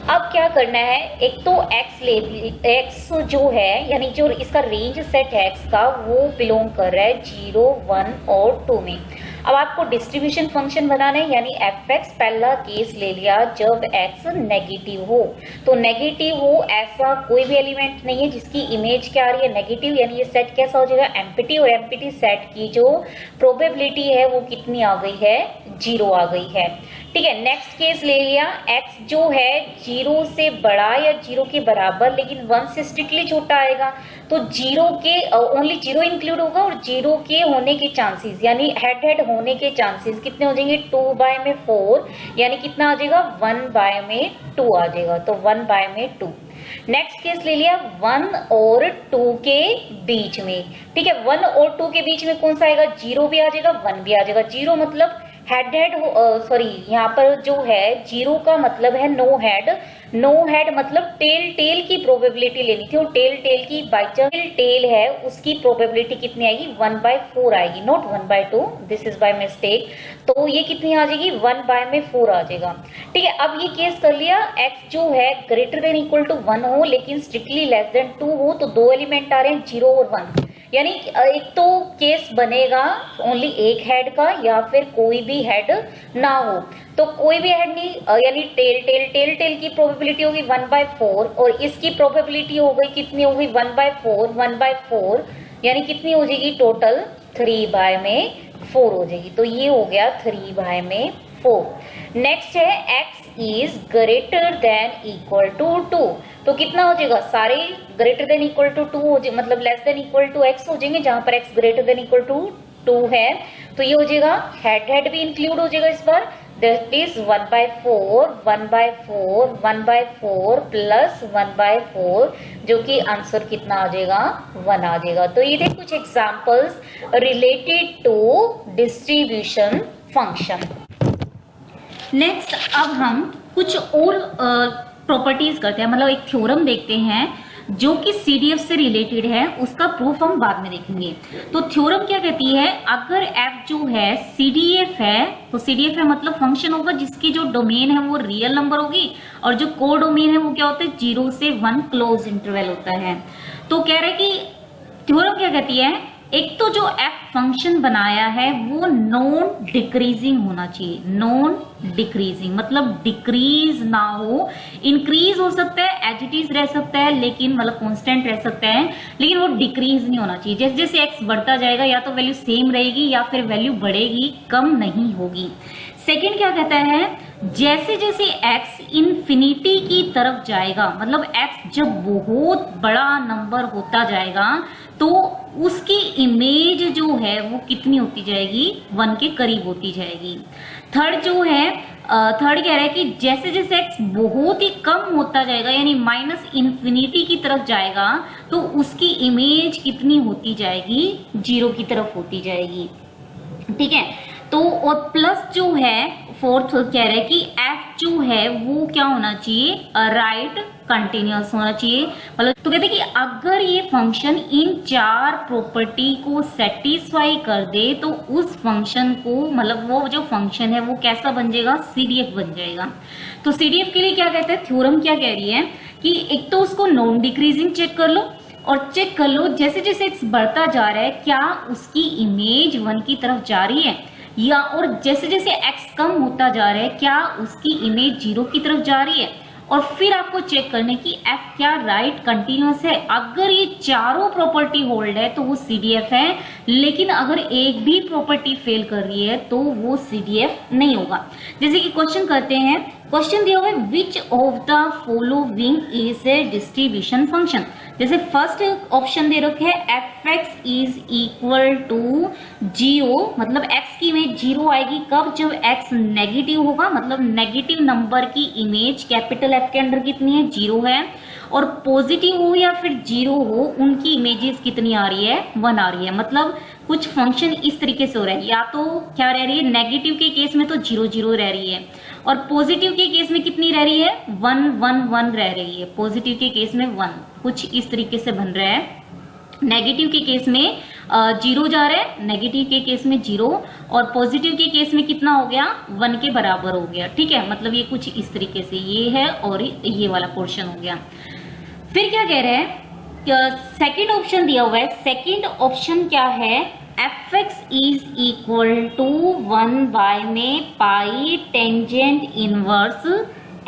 अब क्या करना है, एक तो x जो है यानी जो इसका रेंज सेट है x का, वो बिलोंग कर रहा है 0, 1 और 2 में। अब आपको डिस्ट्रीब्यूशन फंक्शन बनाना है, यानी fx पहला केस ले लिया जब x नेगेटिव हो। तो नेगेटिव हो ऐसा कोई भी एलिमेंट नहीं है जिसकी इमेज क्या आ रही है, नेगेटिव, यानी ये सेट कैसा हो जाएगा, एम्प्टी। और एम्प्टी सेट की जो प्रोबेबिलिटी है वो कितनी आ गई है, 0 आ गई है। ठीक है, नेक्स्ट केस ले लिया, x जो है 0 से बड़ा या 0 के बराबर लेकिन 1 से स्ट्रिक्टली छोटा आएगा। तो 0 के ओनली 0 इंक्लूड होगा और 0 के होने के चांसेस यानी हेड हेड होने के चांसेस कितने हो जाएंगे, 2/4, यानी कितना आ जाएगा, 1/2 आ जाएगा। तो 1/2। नेक्स्ट केस ले लिया 1 और 2 के बीच में। ठीक है, 1 और 2 के बीच में कौन सा आएगा, 0 भी आ जाएगा, 1 भी आ जाएगा। 0 मतलब हेड हेड, सॉरी यहाँ पर जो है 0 का मतलब है नो हेड, नो हेड मतलब टेल टेल की प्रोबेबिलिटी लेनी थी, और टेल टेल की बाई चांस टेल है उसकी प्रोबेबिलिटी कितनी आएगी, 1/4 आएगी, not 1/2, this is by mistake. तो ये कितनी आ जाएगी, 1/4 आ जाएगा। ठीक है, अब ये केस कर लिया, x जो है ग्रेटर देन इक्वल टू 1 हो लेकिन स्ट्रिक्टली लेस देन 2 हो, तो 2 एलिमेंट आ रहे हैं 0 और 1, यानी एक तो केस बनेगा ओनली एक हेड का या फिर कोई भी हेड ना हो। तो कोई भी हेड नहीं, यानी टेल टेल की प्रोबेबिलिटी होगी 1/4 और इसकी प्रोबेबिलिटी हो गई कितनी होगी, 1/4, यानी कितनी हो जाएगी टोटल, 3/4 हो जाएगी। तो ये हो गया 3/4। नेक्स्ट है x is greater than equal to 2, तो कितना हो जाएगा, सारे ग्रेटर देन इक्वल टू 2 हो जाए, मतलब less than equal to x हो जाएंगे, जहां पर x greater than equal to 2 है। तो ये हो जाएगा हेड हेड भी इंक्लूड हो जाएगा इस बार, दैट इज 1/4 प्लस 1/4, जो कि आंसर कितना आ जाएगा, 1 आ जाएगा। तो ये थे कुछ examples related to distribution function. Next अब हम कुछ और प्रॉपर्टीज करते हैं, मतलब एक थ्योरम देखते हैं जो कि सीडीएफ से रिलेटेड है, उसका प्रूफ हम बाद में देखेंगे। तो थ्योरम क्या कहती है, अगर f जो है सीडीएफ है, तो सीडीएफ है मतलब फंक्शन होगा जिसकी जो डोमेन है वो रियल नंबर होगी और जो को डोमेन है वो क्या होता है, 0 से 1 क्लोज इंटरवल होता है। तो कह रहे कि थ्योरम क्या कहती है, एक तो जो f फंक्शन बनाया है वो नॉन डिक्रीजिंग होना चाहिए, नॉन डिक्रीजिंग मतलब डिक्रीज ना हो, इंक्रीज हो सकता है, एज इट इज रह सकता है, लेकिन मतलब कांस्टेंट रह सकता है, लेकिन वो डिक्रीज नहीं होना चाहिए। जैसे जैसे x बढ़ता जाएगा या तो वैल्यू सेम रहेगी या फिर वैल्यू बढ़ेगी, कम नहीं होगी। सेकेंड क्या कहता है, जैसे जैसे x इन्फिनिटी की तरफ जाएगा, मतलब x जब बहुत बड़ा नंबर होता जाएगा तो उसकी इमेज जो है वो कितनी होती जाएगी, 1 के करीब होती जाएगी। थर्ड जो है, थर्ड कह रहा है कि जैसे जैसे x बहुत ही कम होता जाएगा यानी माइनस इन्फिनिटी की तरफ जाएगा तो उसकी इमेज कितनी होती जाएगी, 0 की तरफ होती जाएगी। ठीक है, तो और प्लस जो है फोर्थ कह रहा है कि f जो है वो क्या होना चाहिए, राइट कंटिन्यूअस होना चाहिए। मतलब तो कहते हैं कि अगर ये फंक्शन इन 4 प्रॉपर्टी को सेटिस्फाई कर दे तो उस फंक्शन को, मतलब वो जो फंक्शन है वो कैसा बन जाएगा, सीडीएफ बन जाएगा। तो सीडीएफ के लिए क्या कहते हैं, थ्योरम क्या कह रही है कि एक तो उसको नॉन डिक्रीजिंग चेक कर लो, और चेक कर लो जैसे जैसे x बढ़ता जा रहा है क्या उसकी इमेज 1 की तरफ जा रही है, या और जैसे जैसे x कम होता जा रहा है क्या उसकी इमेज 0 की तरफ जा रही है। और फिर आपको चेक करना है कि f क्या राइट कंटिन्यूअस है। अगर ये चारों प्रॉपर्टी होल्ड है तो वो CDF है, लेकिन अगर एक भी प्रॉपर्टी फेल कर रही है तो वो CDF नहीं होगा। जैसे कि क्वेश्चन करते हैं, क्वेश्चन दिया हुआ है which of the following is a distribution function. जैसे फर्स्ट ऑप्शन दे रखे है fx इज इक्वल टू 0, मतलब x की इमेज 0 आएगी कब, जब x नेगेटिव होगा, मतलब नेगेटिव नंबर की इमेज कैपिटल F के अंडर कितनी है, 0 है। और पॉजिटिव हो या फिर 0 हो उनकी इमेजेस कितनी आ रही है, 1 आ रही है। मतलब कुछ फंक्शन इस तरीके से हो रहा है, या तो क्या रह रही है, नेगेटिव के केस में तो 0 0 रह रही है, और पॉजिटिव के केस में कितनी रह रही है, 1 1 1 रह रही है। पॉजिटिव के केस में 1, कुछ इस तरीके से बन रहा है। नेगेटिव के केस में 0 जा रहा है, नेगेटिव के केस में 0, और पॉजिटिव के केस में कितना हो गया, 1 के बराबर हो गया। ठीक है, मतलब ये कुछ इस तरीके से ये है और ये वाला पोर्शन हो गया। फिर क्या कह रहे हैं, सेकेंड ऑप्शन दिया हुआ है, सेकेंड ऑप्शन क्या है, fx is equal to 1 by में pi tangent inverse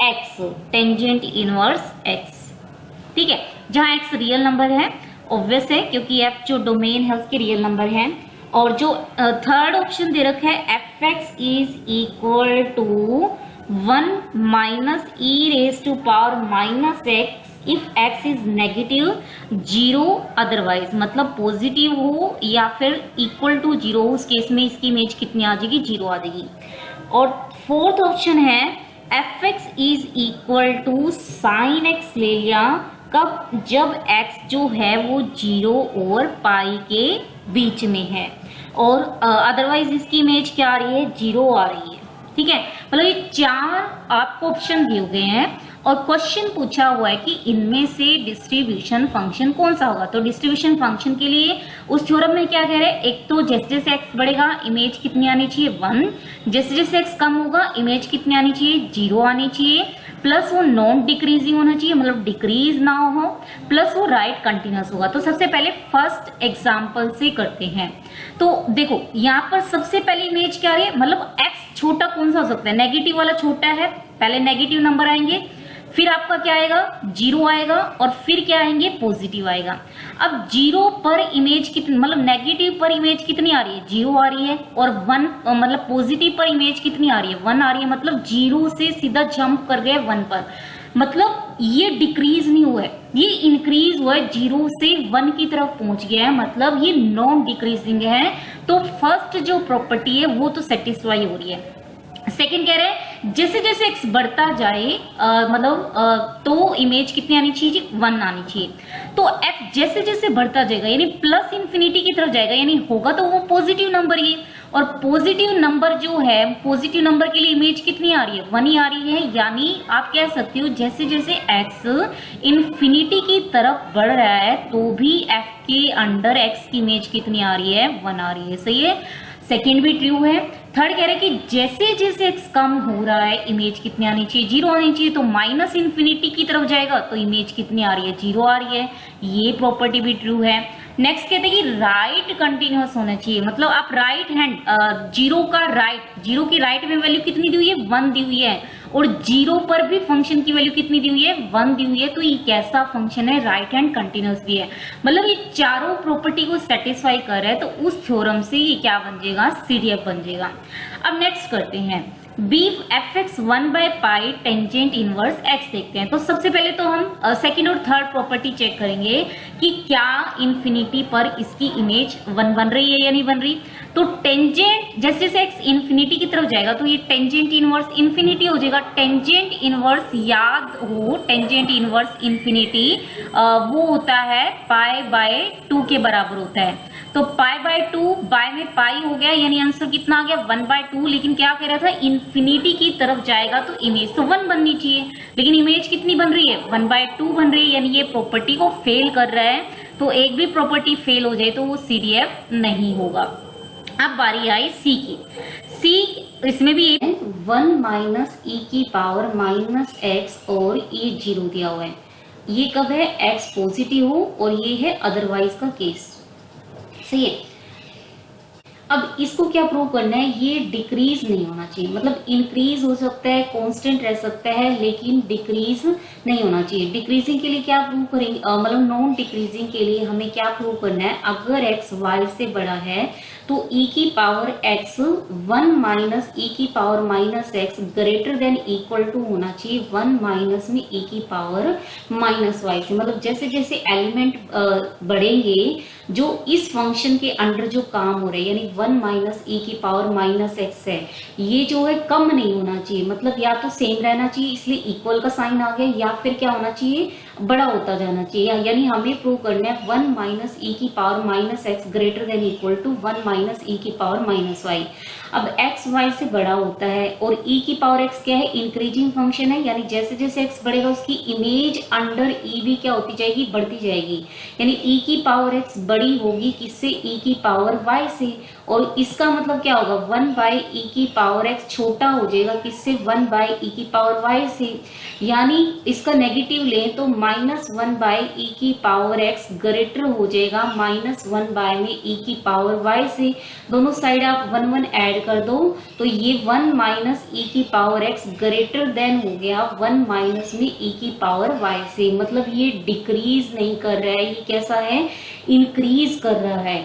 x, tangent inverse x। ठीक है, जहां x रियल नंबर है, ऑब्वियस है क्योंकि f जो डोमेन है उसके रियल नंबर है। और जो थर्ड ऑप्शन दे रखा है fx is equal to 1 minus e raise to power minus x if x is negative 0 otherwise, मतलब पॉजिटिव हो या फिर इक्वल टू 0 हो, उस केस में इसकी इमेज कितनी आ जाएगी, 0 आ जाएगी। और फोर्थ ऑप्शन है fx is equal to sine x ले लिया कब, जब x जो है वो 0 और पाई के बीच में है, और अदरवाइज इसकी इमेज क्या आ रही है, 0 आ रही है। ठीक है, मतलब ये 4 आपको ऑप्शन दिए गए हैं और क्वेश्चन पूछा हुआ है कि इनमें से डिस्ट्रीब्यूशन फंक्शन कौन सा होगा। तो डिस्ट्रीब्यूशन फंक्शन के लिए उस थ्योरम में क्या कह रहे हैं, एक तो जैसे जैसे x बढ़ेगा इमेज कितनी आनी चाहिए, 1, जैसे जैसे x कम होगा इमेज कितनी आनी चाहिए, 0 आनी चाहिए, प्लस वो नॉन डिक्रीजिंग होना चाहिए, मतलब डिक्रीज ना हो, प्लस वो राइट कंटिन्यूअस होगा। तो सबसे पहले फर्स्ट एग्जांपल से करते हैं। तो देखो यहाँ पर सबसे पहले इमेज क्या है, मतलब x छोटा कौन सा हो सकता है, नेगेटिव वाला छोटा है, पहले नेगेटिव नंबर आएंगे, फिर आपका क्या आएगा, 0 आएगा, और फिर क्या आएंगे, पॉजिटिव आएगा। अब 0 पर इमेज कितनी, मतलब नेगेटिव पर इमेज कितनी आ रही है, 0 आ रही है, और 1 मतलब पॉजिटिव पर इमेज कितनी आ रही है, 1 आ रही है। मतलब 0 से सीधा जंप कर गए 1 पर, मतलब ये डिक्रीज नहीं हुआ है, ये इंक्रीज हुआ है, 0 से 1 की तरफ पहुंच गया है, मतलब ये नॉन डिक्रीजिंग है। तो फर्स्ट जो प्रॉपर्टी है वो तो सेटिस्फाई हो रही है। सेकेंड कह रहे हैं जैसे जैसे x बढ़ता जाए तो इमेज कितनी आनी चाहिए, 1 आनी चाहिए। तो f जैसे जैसे बढ़ता जाएगा यानी प्लस इंफिनिटी की तरफ जाएगा, यानी होगा तो वो पॉजिटिव नंबर ही, और पॉजिटिव नंबर जो है, पॉजिटिव नंबर के लिए इमेज कितनी आ रही है, 1 ही आ रही है। यानी आप कह सकते हो जैसे जैसे x इंफिनिटी की तरफ बढ़ रहा है तो भी f के अंडर x की इमेज कितनी आ रही है, 1 आ रही है। सही है, सेकेंड भी ट्रू है। थर्ड कह रहे हैं कि जैसे जैसे x कम हो रहा है इमेज कितनी आनी चाहिए, 0 आनी चाहिए, तो माइनस इंफिनिटी की तरफ जाएगा तो इमेज कितनी आ रही है, 0 आ रही है। ये प्रॉपर्टी भी ट्रू है। नेक्स्ट कहते हैं कि राइट कंटिन्यूअस होना चाहिए, मतलब आप राइट हैंड 0 का राइट, 0 की राइट में वैल्यू कितनी दी हुई है, 1 दी हुई है, और 0 पर भी फंक्शन की वैल्यू कितनी दी हुई है, 1 दी हुई है। तो ये कैसा फंक्शन है, राइट हैंड कंटिन्यूअस भी है, मतलब ये चारों प्रॉपर्टी को सेटिस्फाई कर रहा है। तो उस थ्योरम से ये क्या बन जाएगा, CDF बन जाएगा। अब नेक्स्ट करते हैं beef fx 1 by pi tangent inverse x देखते हैं। तो सबसे पहले तो हम सेकंड और थर्ड प्रॉपर्टी चेक करेंगे कि क्या इंफिनिटी पर इसकी इमेज 1 बन रही है या नहीं बन रही। तो टेंजेंट जैसे जैसे x इंफिनिटी की तरफ जाएगा तो ये टेंजेंट इनवर्स इंफिनिटी हो जाएगा। टेंजेंट इनवर्स याद हो, टेंजेंट इनवर्स इंफिनिटी वो होता है पाई बाय 2 के बराबर होता है। तो पाई बाय 2 बाय में पाई हो गया, यानी आंसर कितना आ गया, 1 बाय 2। लेकिन क्या कह रहा था, इंफिनिटी की तरफ जाएगा तो इमेज तो 1 बननी चाहिए, लेकिन इमेज कितनी बन रही है, 1 बाय 2 बन रही है, यानी ये प्रॉपर्टी को फेल कर रहा है। तो एक भी प्रॉपर्टी फेल हो जाए तो वो CDF नहीं होगा। अब बारी आई C की। C इसमें भी 1 माइनस e की पावर माइनस x और ये 0 दिया हुआ है। ये कब है, x पॉजिटिव हो और ये है अदरवाइज का केस। सही है। अब इसको क्या प्रूव करना है, ये डिक्रीज नहीं होना चाहिए, मतलब इंक्रीज हो सकता है, कांस्टेंट रह सकता है, लेकिन डिक्रीज नहीं होना चाहिए। डिक्रीजिंग के लिए क्या प्रूव करेंगे, मतलब नॉन डिक्रीजिंग के लिए हमें क्या प्रूव करना है, अगर x y से बड़ा है तो e की पावर x 1 माइनस e की power minus x greater than equal to होना चाहिए 1 माइनस में e की पावर माइनस y से। मतलब जैसे जैसे एलिमेंट बढ़ेंगे, जो इस फंक्शन के अंडर जो काम हो रहे हैं, यानी 1 माइनस e की पावर माइनस x है, ये जो है कम नहीं होना चाहिए, मतलब या तो सेम रहना चाहिए इसलिए इक्वल का साइन आ गया, या फिर क्या होना चाहिए, बड़ा होता जाना चाहिए। यानी हमें प्रूव करना है 1 माइनस e की power minus x greater than equal to 1 minus e की पावर माइनस y। अब x y से बड़ा होता है और e की पावर x क्या है, इंक्रीजिंग फंक्शन है, यानी जैसे जैसे x बढ़ेगा उसकी इमेज अंडर e भी क्या होती जाएगी, बढ़ती जाएगी। यानी e की पावर x बड़ी होगी किससे, e की पावर y से, और इसका मतलब क्या होगा, 1 बाई e की पावर x छोटा हो जाएगा किससे, 1 बाई e की पावर y से। यानी इसका नेगेटिव लें तो माइनस 1 बाई e की पावर x ग्रेटर हो जाएगा माइनस 1 बाई में e की पावर y से। दोनों साइड आप 1 1 ऐड कर दो तो ये 1 माइनस e की पावर x ग्रेटर देन हो गया 1 माइनस में e की पावर y से। मतलब ये डिक्रीज नहीं कर रहा है, ये कैसा है, इंक्रीज कर रहा है।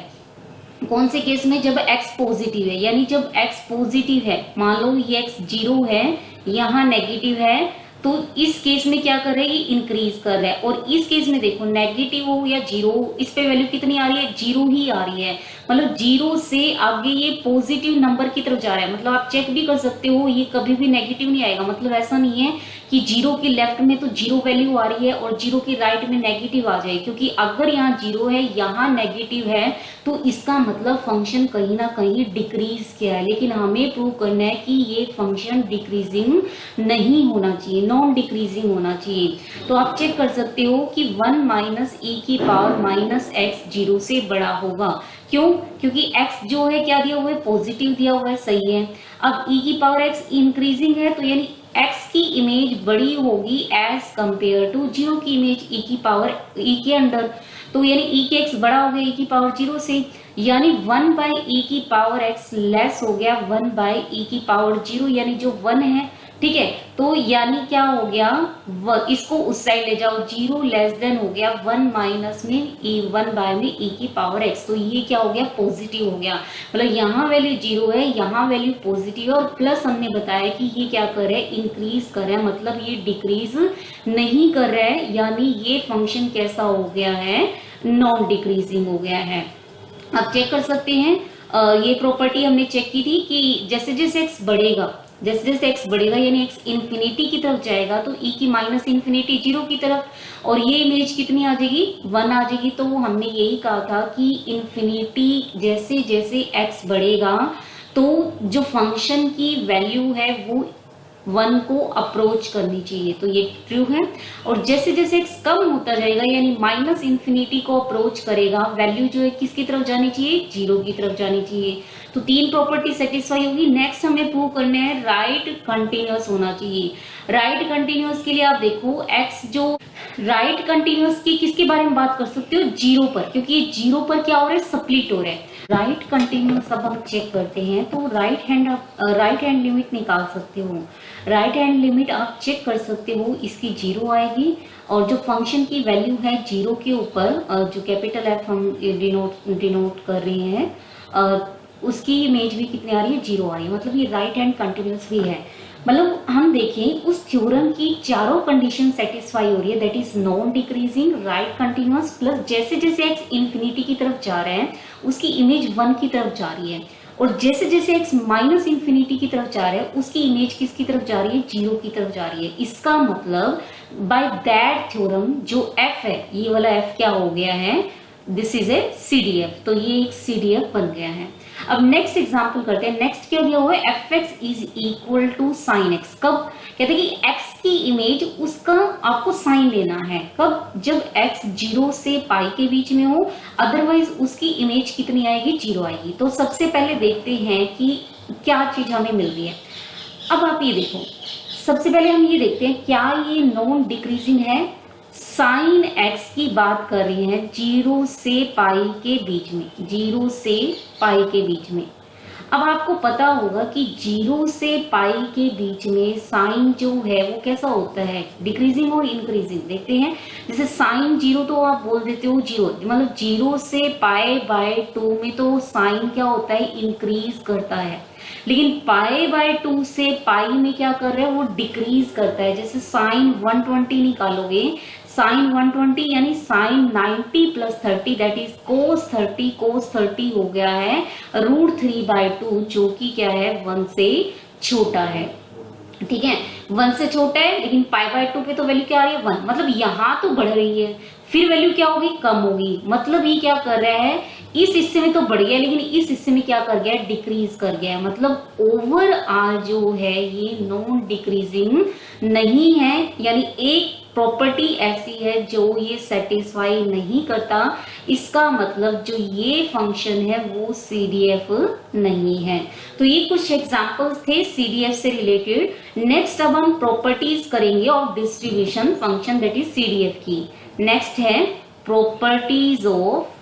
कौन से केस में, जब x पॉजिटिव है, यानी जब x पॉजिटिव है, मान लो ये x 0 है, यहाँ नेगेटिव है, तो इस केस में क्या कर रहा है, ये इंक्रीज कर रहा है। और इस केस में देखो नेगेटिव हो या 0, इस पे वैल्यू कितनी आ रही है, 0 ही आ रही है, मतलब 0 से आगे ये पॉजिटिव नंबर की तरफ जा रहा है। मतलब आप चेक भी कर सकते हो, ये कभी भी नेगेटिव नहीं आएगा। मतलब ऐसा नहीं है कि 0 के लेफ्ट में तो 0 वैल्यू आ रही है और 0 के राइट में नेगेटिव आ जाए, क्योंकि अगर यहाँ 0 है, यहाँ नेगेटिव है, तो इसका मतलब फंक्शन कहीं ना कहीं डिक्रीज किया है। लेकिन हमें प्रूव करना है कि ये फंक्शन डिक्रीजिंग नहीं होना चाहिए, नॉन डिक्रीजिंग होना चाहिए। तो आप चेक कर सकते हो कि 1 माइनस e की पावर माइनस x 0 से बड़ा होगा। क्यों, क्योंकि x जो है क्या दिया हुआ है, पॉजिटिव दिया हुआ है, सही है। अब e की पावर x इंक्रीजिंग है, तो यानी x की इमेज बड़ी होगी एज कंपेयर टू 0 की इमेज e की पावर e के अंडर, तो यानी e के x बड़ा हो गया e की पावर 0 से, यानी 1 बाई e की पावर x लेस हो गया 1 बाई e की पावर 0, यानी जो 1 है, ठीक है। तो यानी क्या हो गया, इसको उस साइड ले जाओ, 0 लेस देन हो गया 1 माइनस में e 1 बाय में e की पावर x, तो ये क्या हो गया, पॉजिटिव हो गया। मतलब यहाँ वैल्यू 0 है, यहाँ वैल्यू पॉजिटिव है, और प्लस हमने बताया कि ये क्या कर रहा है, इंक्रीज कर रहा है, मतलब ये डिक्रीज नहीं कर रहा है। यानी ये फंक्शन कैसा हो गया है, नॉन डिक्रीजिंग हो गया है। आप चेक कर सकते हैं, ये प्रॉपर्टी हमने चेक की थी कि जैसे जैसे x बढ़ेगा, जैसे जैसे x बढ़ेगा यानी x इन्फिनिटी की तरफ जाएगा तो e की माइनस इन्फिनिटी 0 की तरफ, और ये इमेज कितनी आ जाएगी, 1 आ जाएगी। तो हमने यही कहा था कि इन्फिनिटी जैसे जैसे x बढ़ेगा तो जो फंक्शन की वैल्यू है वो 1 को अप्रोच करनी चाहिए, तो ये ट्रू है। और जैसे जैसे x कम होता जाएगा यानी माइनस इन्फिनिटी को अप्रोच करेगा, वैल्यू जो है किसकी तरफ जानी चाहिए, 0 की तरफ जानी चाहिए। तो 3 प्रॉपर्टी सेटिस्फाई होगी। नेक्स्ट हमें प्रूव करने हैं राइट कंटिन्यूअस होना चाहिए। राइट कंटिन्यूअस के लिए आप देखो x जो राइट कंटिन्यूअस की किसके बारे में बात कर सकते हो, 0 पर, क्योंकि ये 0 पर क्या हो रहा है, स्प्लिट हो रहा है। राइट कंटिन्यूअस अब हम चेक करते हैं, तो राइट हैंड लिमिट निकाल सकते हो। राइट हैंड लिमिट आप चेक कर सकते हो, इसकी 0 आएगी, और जो फंक्शन की वैल्यू है 0 के ऊपर जो कैपिटल F हम डिनोट कर रहे हैं, उसकी इमेज भी कितनी आ रही है, 0 आ रही है। मतलब ये राइट हैंड कंटिन्यूअस भी है। मतलब हम देखें उस थ्योरम की चारों कंडीशन सेटिस्फाई हो रही है, that is non decreasing, right continuous, plus जैसे जैसे x इन्फिनिटी की तरफ जा रहा है उसकी इमेज 1 की तरफ जा रही है, और जैसे जैसे x माइनस इन्फिनिटी की तरफ जा रहा है उसकी इमेज किसकी तरफ जा रही है, 0 की तरफ जा रही है। इसका मतलब बाय दैट थ्योरम जो f है, ये वाला f क्या हो गया है, दिस इज ए CDF, तो ये एक CDF बन गया है। अब नेक्स्ट एग्जांपल करते हैं। नेक्स्ट क्या दिया हुआ है, fx is equal to sine x। कब कहते हैं कि x की इमेज उसका आपको साइन लेना है, कब, जब x 0 से पाई के बीच में हो, अदरवाइज उसकी इमेज कितनी आएगी, 0 आएगी। तो सबसे पहले देखते हैं कि क्या चीज हमें मिल रही है। अब आप ये देखो, सबसे पहले हम ये देखते हैं क्या ये नॉन डिक्रीजिंग है, साइन एक्स की बात कर रहे हैं 0 से पाई के बीच में, 0 से पाई के बीच में। अब आपको पता होगा कि 0 से पाई के बीच में साइन जो है वो कैसा होता है, डिक्रीजिंग और इंक्रीजिंग। देखते हैं, जैसे साइन 0 तो आप बोल देते हो 0, मतलब 0 से पाई बाय 2 में तो साइन क्या होता है, इंक्रीज करता है, लेकिन पाई बाय 2 से पाई में क्या कर रहा है, वो डिक्रीज करता है। जैसे साइन 120 निकालोगे, साइन 120 यानी sine 90 plus 30 that is cos 30, cos 30 हो गया है √3/2 जो कि क्या है 1 से छोटा है। ठीक है, 1 से छोटा है, लेकिन π/2 पे तो वैल्यू क्या आ रही है 1, मतलब यहाँ तो बढ़ रही है, फिर वैल्यू क्या होगी, कम होगी। मतलब ये क्या कर रहा है, इस हिस्से में तो बढ़ गया लेकिन इस हिस्से में क्या कर गया, डिक्रीज कर गया है। मतलब ओवरऑल जो है ये नॉन डिक्रीजिंग नहीं है, यानी एक प्रॉपर्टी ऐसी है जो ये सेटिस्फाई नहीं करता। इसका मतलब जो ये फंक्शन है वो CDF नहीं है। तो ये कुछ एग्जांपल्स थे CDF से रिलेटेड। नेक्स्ट अब हम प्रॉपर्टीज करेंगे of distribution function that is CDF की। नेक्स्ट है properties of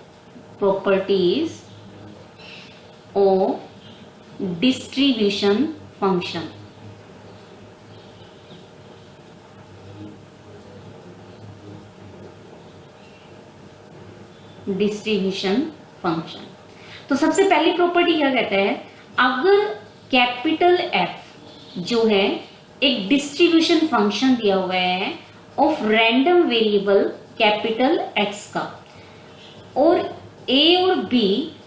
distribution function. Distribution function, तो सबसे पहली प्रॉपर्टी क्या कहता है, अगर कैपिटल F जो है एक डिस्ट्रीब्यूशन फंक्शन दिया हुआ है of random variable capital X का, और A और B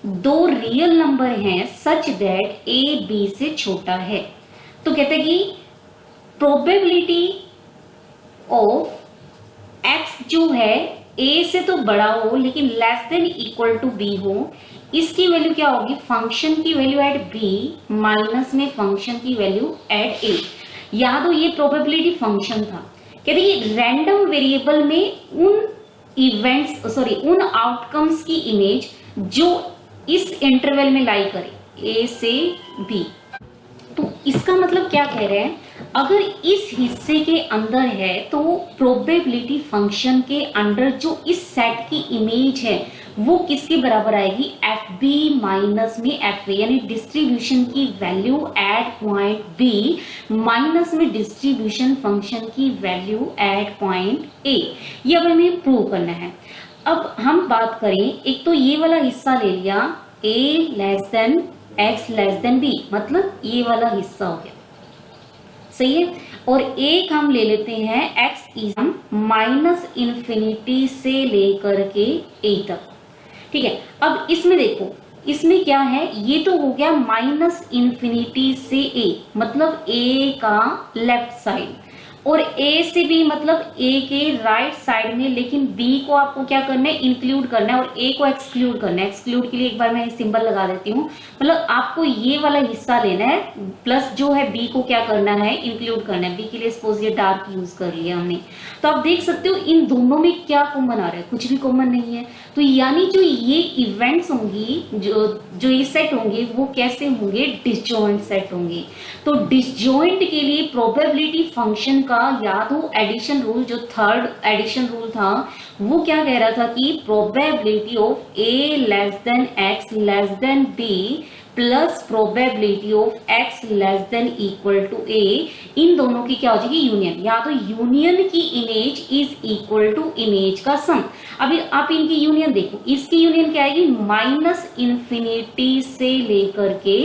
दो रियल नंबर हैं सच दैट A B से छोटा है, तो कहते हैं कि प्रोबेबिलिटी ऑफ X जो है A से तो बड़ा हो लेकिन less than equal to B हो, इसकी वैल्यू क्या होगी, फंक्शन की वैल्यू एट B माइनस में फंक्शन की वैल्यू एट A। याद हो ये प्रोबेबिलिटी फंक्शन था। कहते हैं रैंडम वेरिएबल में उन इवेंट्स उन आउटकम्स की इमेज जो इस इंटरवल में लाई करे A से B। तो इसका मतलब क्या कह रहे हैं, अगर इस हिस्से के अंदर है तो प्रोबेबिलिटी फंक्शन के अंदर जो इस सेट की इमेज है वो किसके बराबर आएगी, FB माइनस में FA, यानी डिस्ट्रीब्यूशन की value at point B minus में डिस्ट्रीब्यूशन फंक्शन की वैल्यू एट पॉइंट A। ये अब हमें प्रूव करना है। अब हम बात करें, एक तो ये वाला हिस्सा ले लिया A less than X less than B, मतलब ये वाला हिस्सा हो गया, सही है। और एक हम ले लेते हैं x इज माइनस इन्फिनिटी से लेकर के a तक, ठीक है। अब इसमें देखो, इसमें क्या है, ये तो हो गया माइनस इन्फिनिटी से a, मतलब a का लेफ्ट साइड, और a से b मतलब a के राइट साइड में, लेकिन b को आपको क्या करना है, इंक्लूड करना है, और a को एक्सक्लूड करना है। एक्सक्लूड के लिए एक बार मैं सिंबल लगा देती हूँ, मतलब आपको ये वाला हिस्सा लेना है, प्लस जो है b को क्या करना है, इंक्लूड करना है। b के लिए सपोज ये डार्क यूज कर लिया हमने, तो आप देख सकते हो इन दोनों में क्या कॉमन आ रहा है, कुछ भी कॉमन नहीं है। तो यानी जो ये इवेंट्स होंगी, जो ये सेट होंगे वो कैसे होंगे, डिसजॉइंट सेट होंगे। तो डिसजॉइंट के लिए प्रोबेबिलिटी फंक्शन का याद हो एडिशन रूल, जो थर्ड एडिशन रूल था वो क्या कह रहा था कि probability of A less than X less than B plus probability of X less than equal to A, इन दोनों की क्या हो जाएगी, यूनियन। या तो यूनियन की image is equal to image का सम। अभी आप इनकी यूनियन देखो, इसकी यूनियन क्या आएगी, माइनस इन्फिनिटी से लेकर के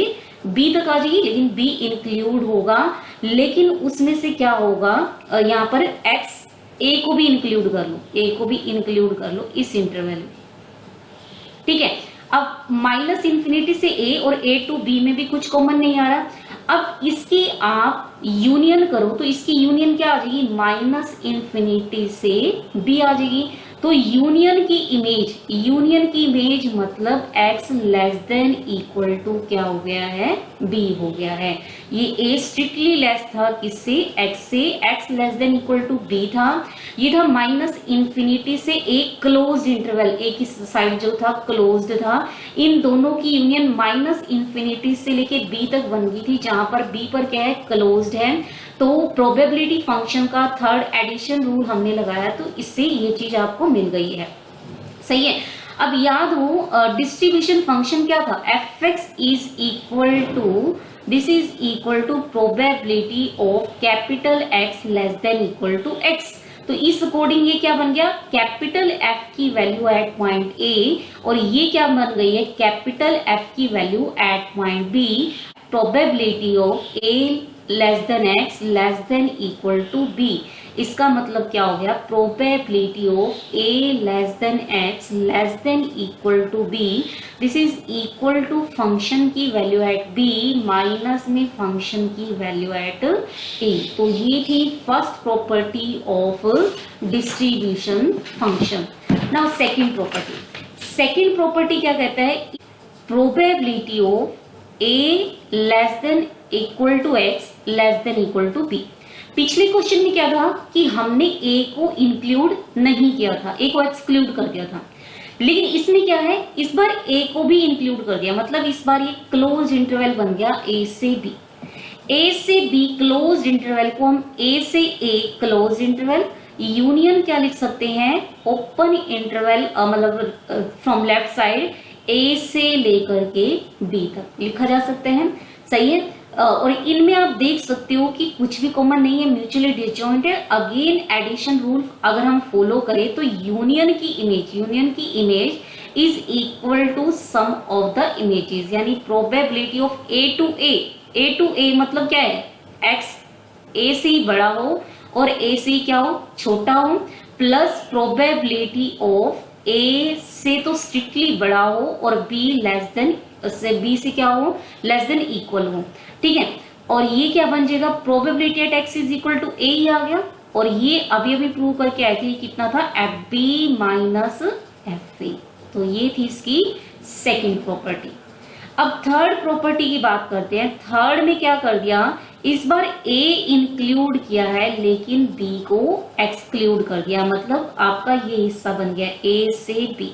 B तक आ जाएगी, लेकिन B इंक्लूड होगा, लेकिन उसमें से क्या होगा, यहाँ पर X A को भी इंक्लूड कर लो, A को भी इंक्लूड कर लो इस इंटरवल में, ठीक है। अब माइनस इन्फिनिटी से A और A टू B में भी कुछ कॉमन नहीं आ रहा। अब इसकी आप यूनियन करो तो इसकी यूनियन क्या आ जाएगी, माइनस इन्फिनिटी से B आ जाएगी। तो यूनियन की इमेज मतलब x less than equal to क्या हो गया है, b हो गया है। ये a स्ट्रिक्टली लेस था किससे, x से, x less than equal to b था। ये था माइनस इन्फिनिटी से एक क्लोज्ड इंटरवल, एक ही साइड जो था क्लोज्ड था। इन दोनों की यूनियन माइनस इन्फिनिटी से लेके b तक बन गई थी, जहां पर b पर क्या है, क्लोज्ड है। तो प्रोबेबिलिटी फंक्शन का थर्ड एडिशन रूल हमने लगाया, तो इससे ये चीज आपको मिल गई है। सही है। अब याद हो डिस्ट्रीब्यूशन फंक्शन क्या था, F X is equal to, this is equal to probability of capital X less than equal to X. तो इस अकॉर्डिंग ये क्या बन गया, कैपिटल एफ की वैल्यू एट पॉइंट ए, और ये क्या बन गई है, कैपिटल एफ की value at point B. Probability of A less than X less than equal to B. इसका मतलब क्या हो गया, probability of A less than X less than equal to B, this is equal to function की value at B minus में function की value at A. तो ये थी first property of distribution function. Now second property, second property क्या कहता है, probability of A less than equal to X less than equal to B. पिछले question में क्या था कि हमने ए को इंक्लूड नहीं किया था, ए को एक्सक्लूड कर दिया था, लेकिन इसमें क्या है, इस बार ए को भी इंक्लूड कर दिया, मतलब इस बार ये क्लोज इंटरवल बन गया ए से बी। ए से बी क्लोज इंटरवल को हम ए से ए क्लोज इंटरवल यूनियन क्या लिख सकते हैं, ओपन इंटरवल, मतलब फ्रॉम लेफ्ट साइड ए से लेकर के बी तक लिखा जा सकते हैं। सही है। और इनमें आप देख सकते हो कि कुछ भी कॉमन नहीं है, म्यूचुअली डिसजॉइंट है। अगेन एडिशन रूल अगर हम फॉलो करें तो यूनियन की image is equal to sum of the images, यानी probability of A to A मतलब क्या है, एक्स ए से ही बड़ा हो और ए से क्या हो, छोटा हो, प्लस प्रोबेबिलिटी ऑफ ए से तो स्ट्रिक्टली बड़ा हो और बी लेस देन बी से क्या हो, लेस देन इक्वल हो। ठीक है। और ये क्या बन जाएगा, probability at X is equal to A ही आ गया, और ये अभी प्रूव करके आए थे कितना था, F B minus F A. तो ये थी इसकी सेकंड प्रॉपर्टी। अब थर्ड प्रॉपर्टी की बात करते हैं। थर्ड में क्या कर दिया, इस बार ए इंक्लूड किया है लेकिन बी को एक्सक्लूड कर दिया, मतलब आपका ये हिस्सा बन गया ए से बी।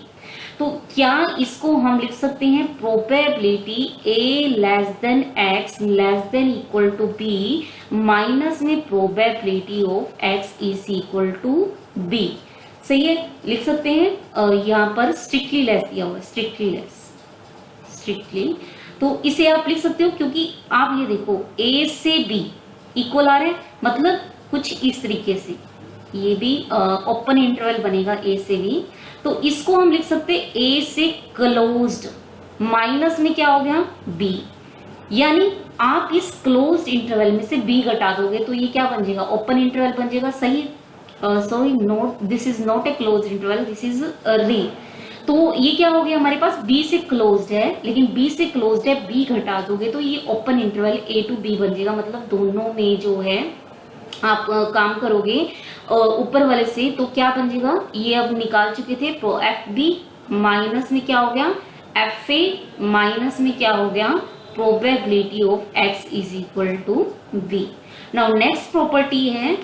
तो क्या इसको हम लिख सकते हैं, probability A less than X less than equal to B minus में probability of X is equal to B. सही है, लिख सकते हैं। और यहाँ पर स्ट्रिक्टली लेस दिया हुआ है, स्ट्रिक्टली, तो इसे आप लिख सकते हो, क्योंकि आप ये देखो ए से बी इक्वल आ रहे हैं, मतलब कुछ इस तरीके से ये भी ओपन इंटरवल बनेगा ए से बी। तो इसको हम लिख सकते हैं ए से क्लोज्ड माइनस में क्या हो गया, बी, यानी आप इस क्लोज्ड इंटरवल में से बी घटा दोगे तो ये क्या बन जाएगा, ओपन इंटरवल बन जाएगा। सही, sorry not, this is not a closed interval, this is री। तो ये क्या हो गया, हमारे पास बी से क्लोज्ड है, लेकिन बी से क्लोज्ड है, बी घटा दोगे तो ये open interval A to B बन जाएगा। मतलब दोनों में जो है आप काम करोगे ऊपर वाले से तो क्या बन जाएगा, ये अब निकाल चुके थे, प्रो एफ बी माइनस में क्या हो गया, एफ ए माइनस में क्या हो गया, probability of X is equal to B. Now next property है,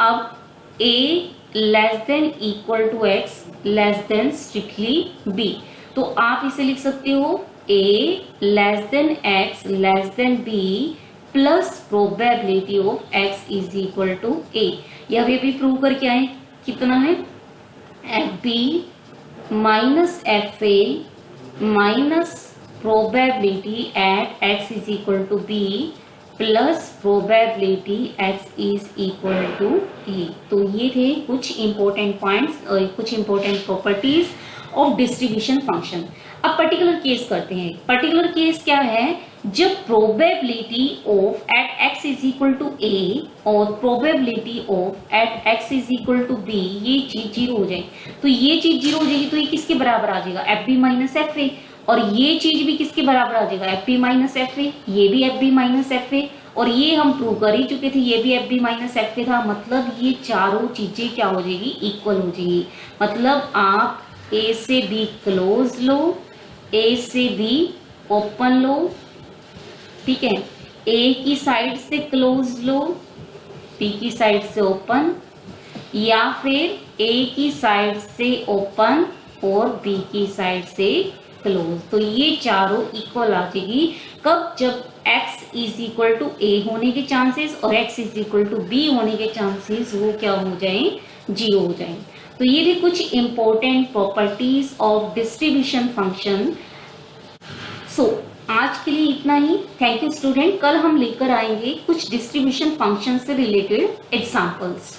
अब A less than equal to X less than strictly B. तो आप इसे लिख सकते हो A less than X less than B plus probability of X is equal to A. यह भी प्रूव करके आए, कितना है, F B minus F A minus probability at X is equal to B plus probability x is equal to A. तो ये थे कुछ इंपॉर्टेंट पॉइंट्स और कुछ important properties of distribution function. अब पर्टिकुलर केस करते हैं। पर्टिकुलर केस क्या है, जब probability of at X is equal to A और probability of at X is equal to B ये चीज जीरो हो जाए, तो ये चीज जीरो हो जाएगी तो ये किसके बराबर आ जाएगा, F B minus F A. और ये चीज भी किसके बराबर आ जाएगा, F B minus F A, ये भी F B minus F A, और ये हम प्रूव कर ही चुके थे, ये भी F B minus F A था। मतलब ये चारों चीजें क्या हो जाएगी, इक्वल हो जाएगी। मतलब आप ए से बी क्लोज लो, ए से बी ओपन लो, ठीक है, ए की साइड से क्लोज लो, बी की साइड से ओपन, या फिर ए की साइड से ओपन और बी की साइड से क्लोज। तो ये चारों इक्वल आ जाएगी कब, जब x is equal to A होने के चांसेस और x is equal to B होने के चांसेस वो क्या हो जाएं, 0 हो जाएं। तो ये भी कुछ important properties of distribution function. So आज के लिए इतना ही। Thank you student. कल हम लेकर आएंगे कुछ डिस्ट्रीब्यूशन फंक्शन से रिलेटेड एग्जांपल्स।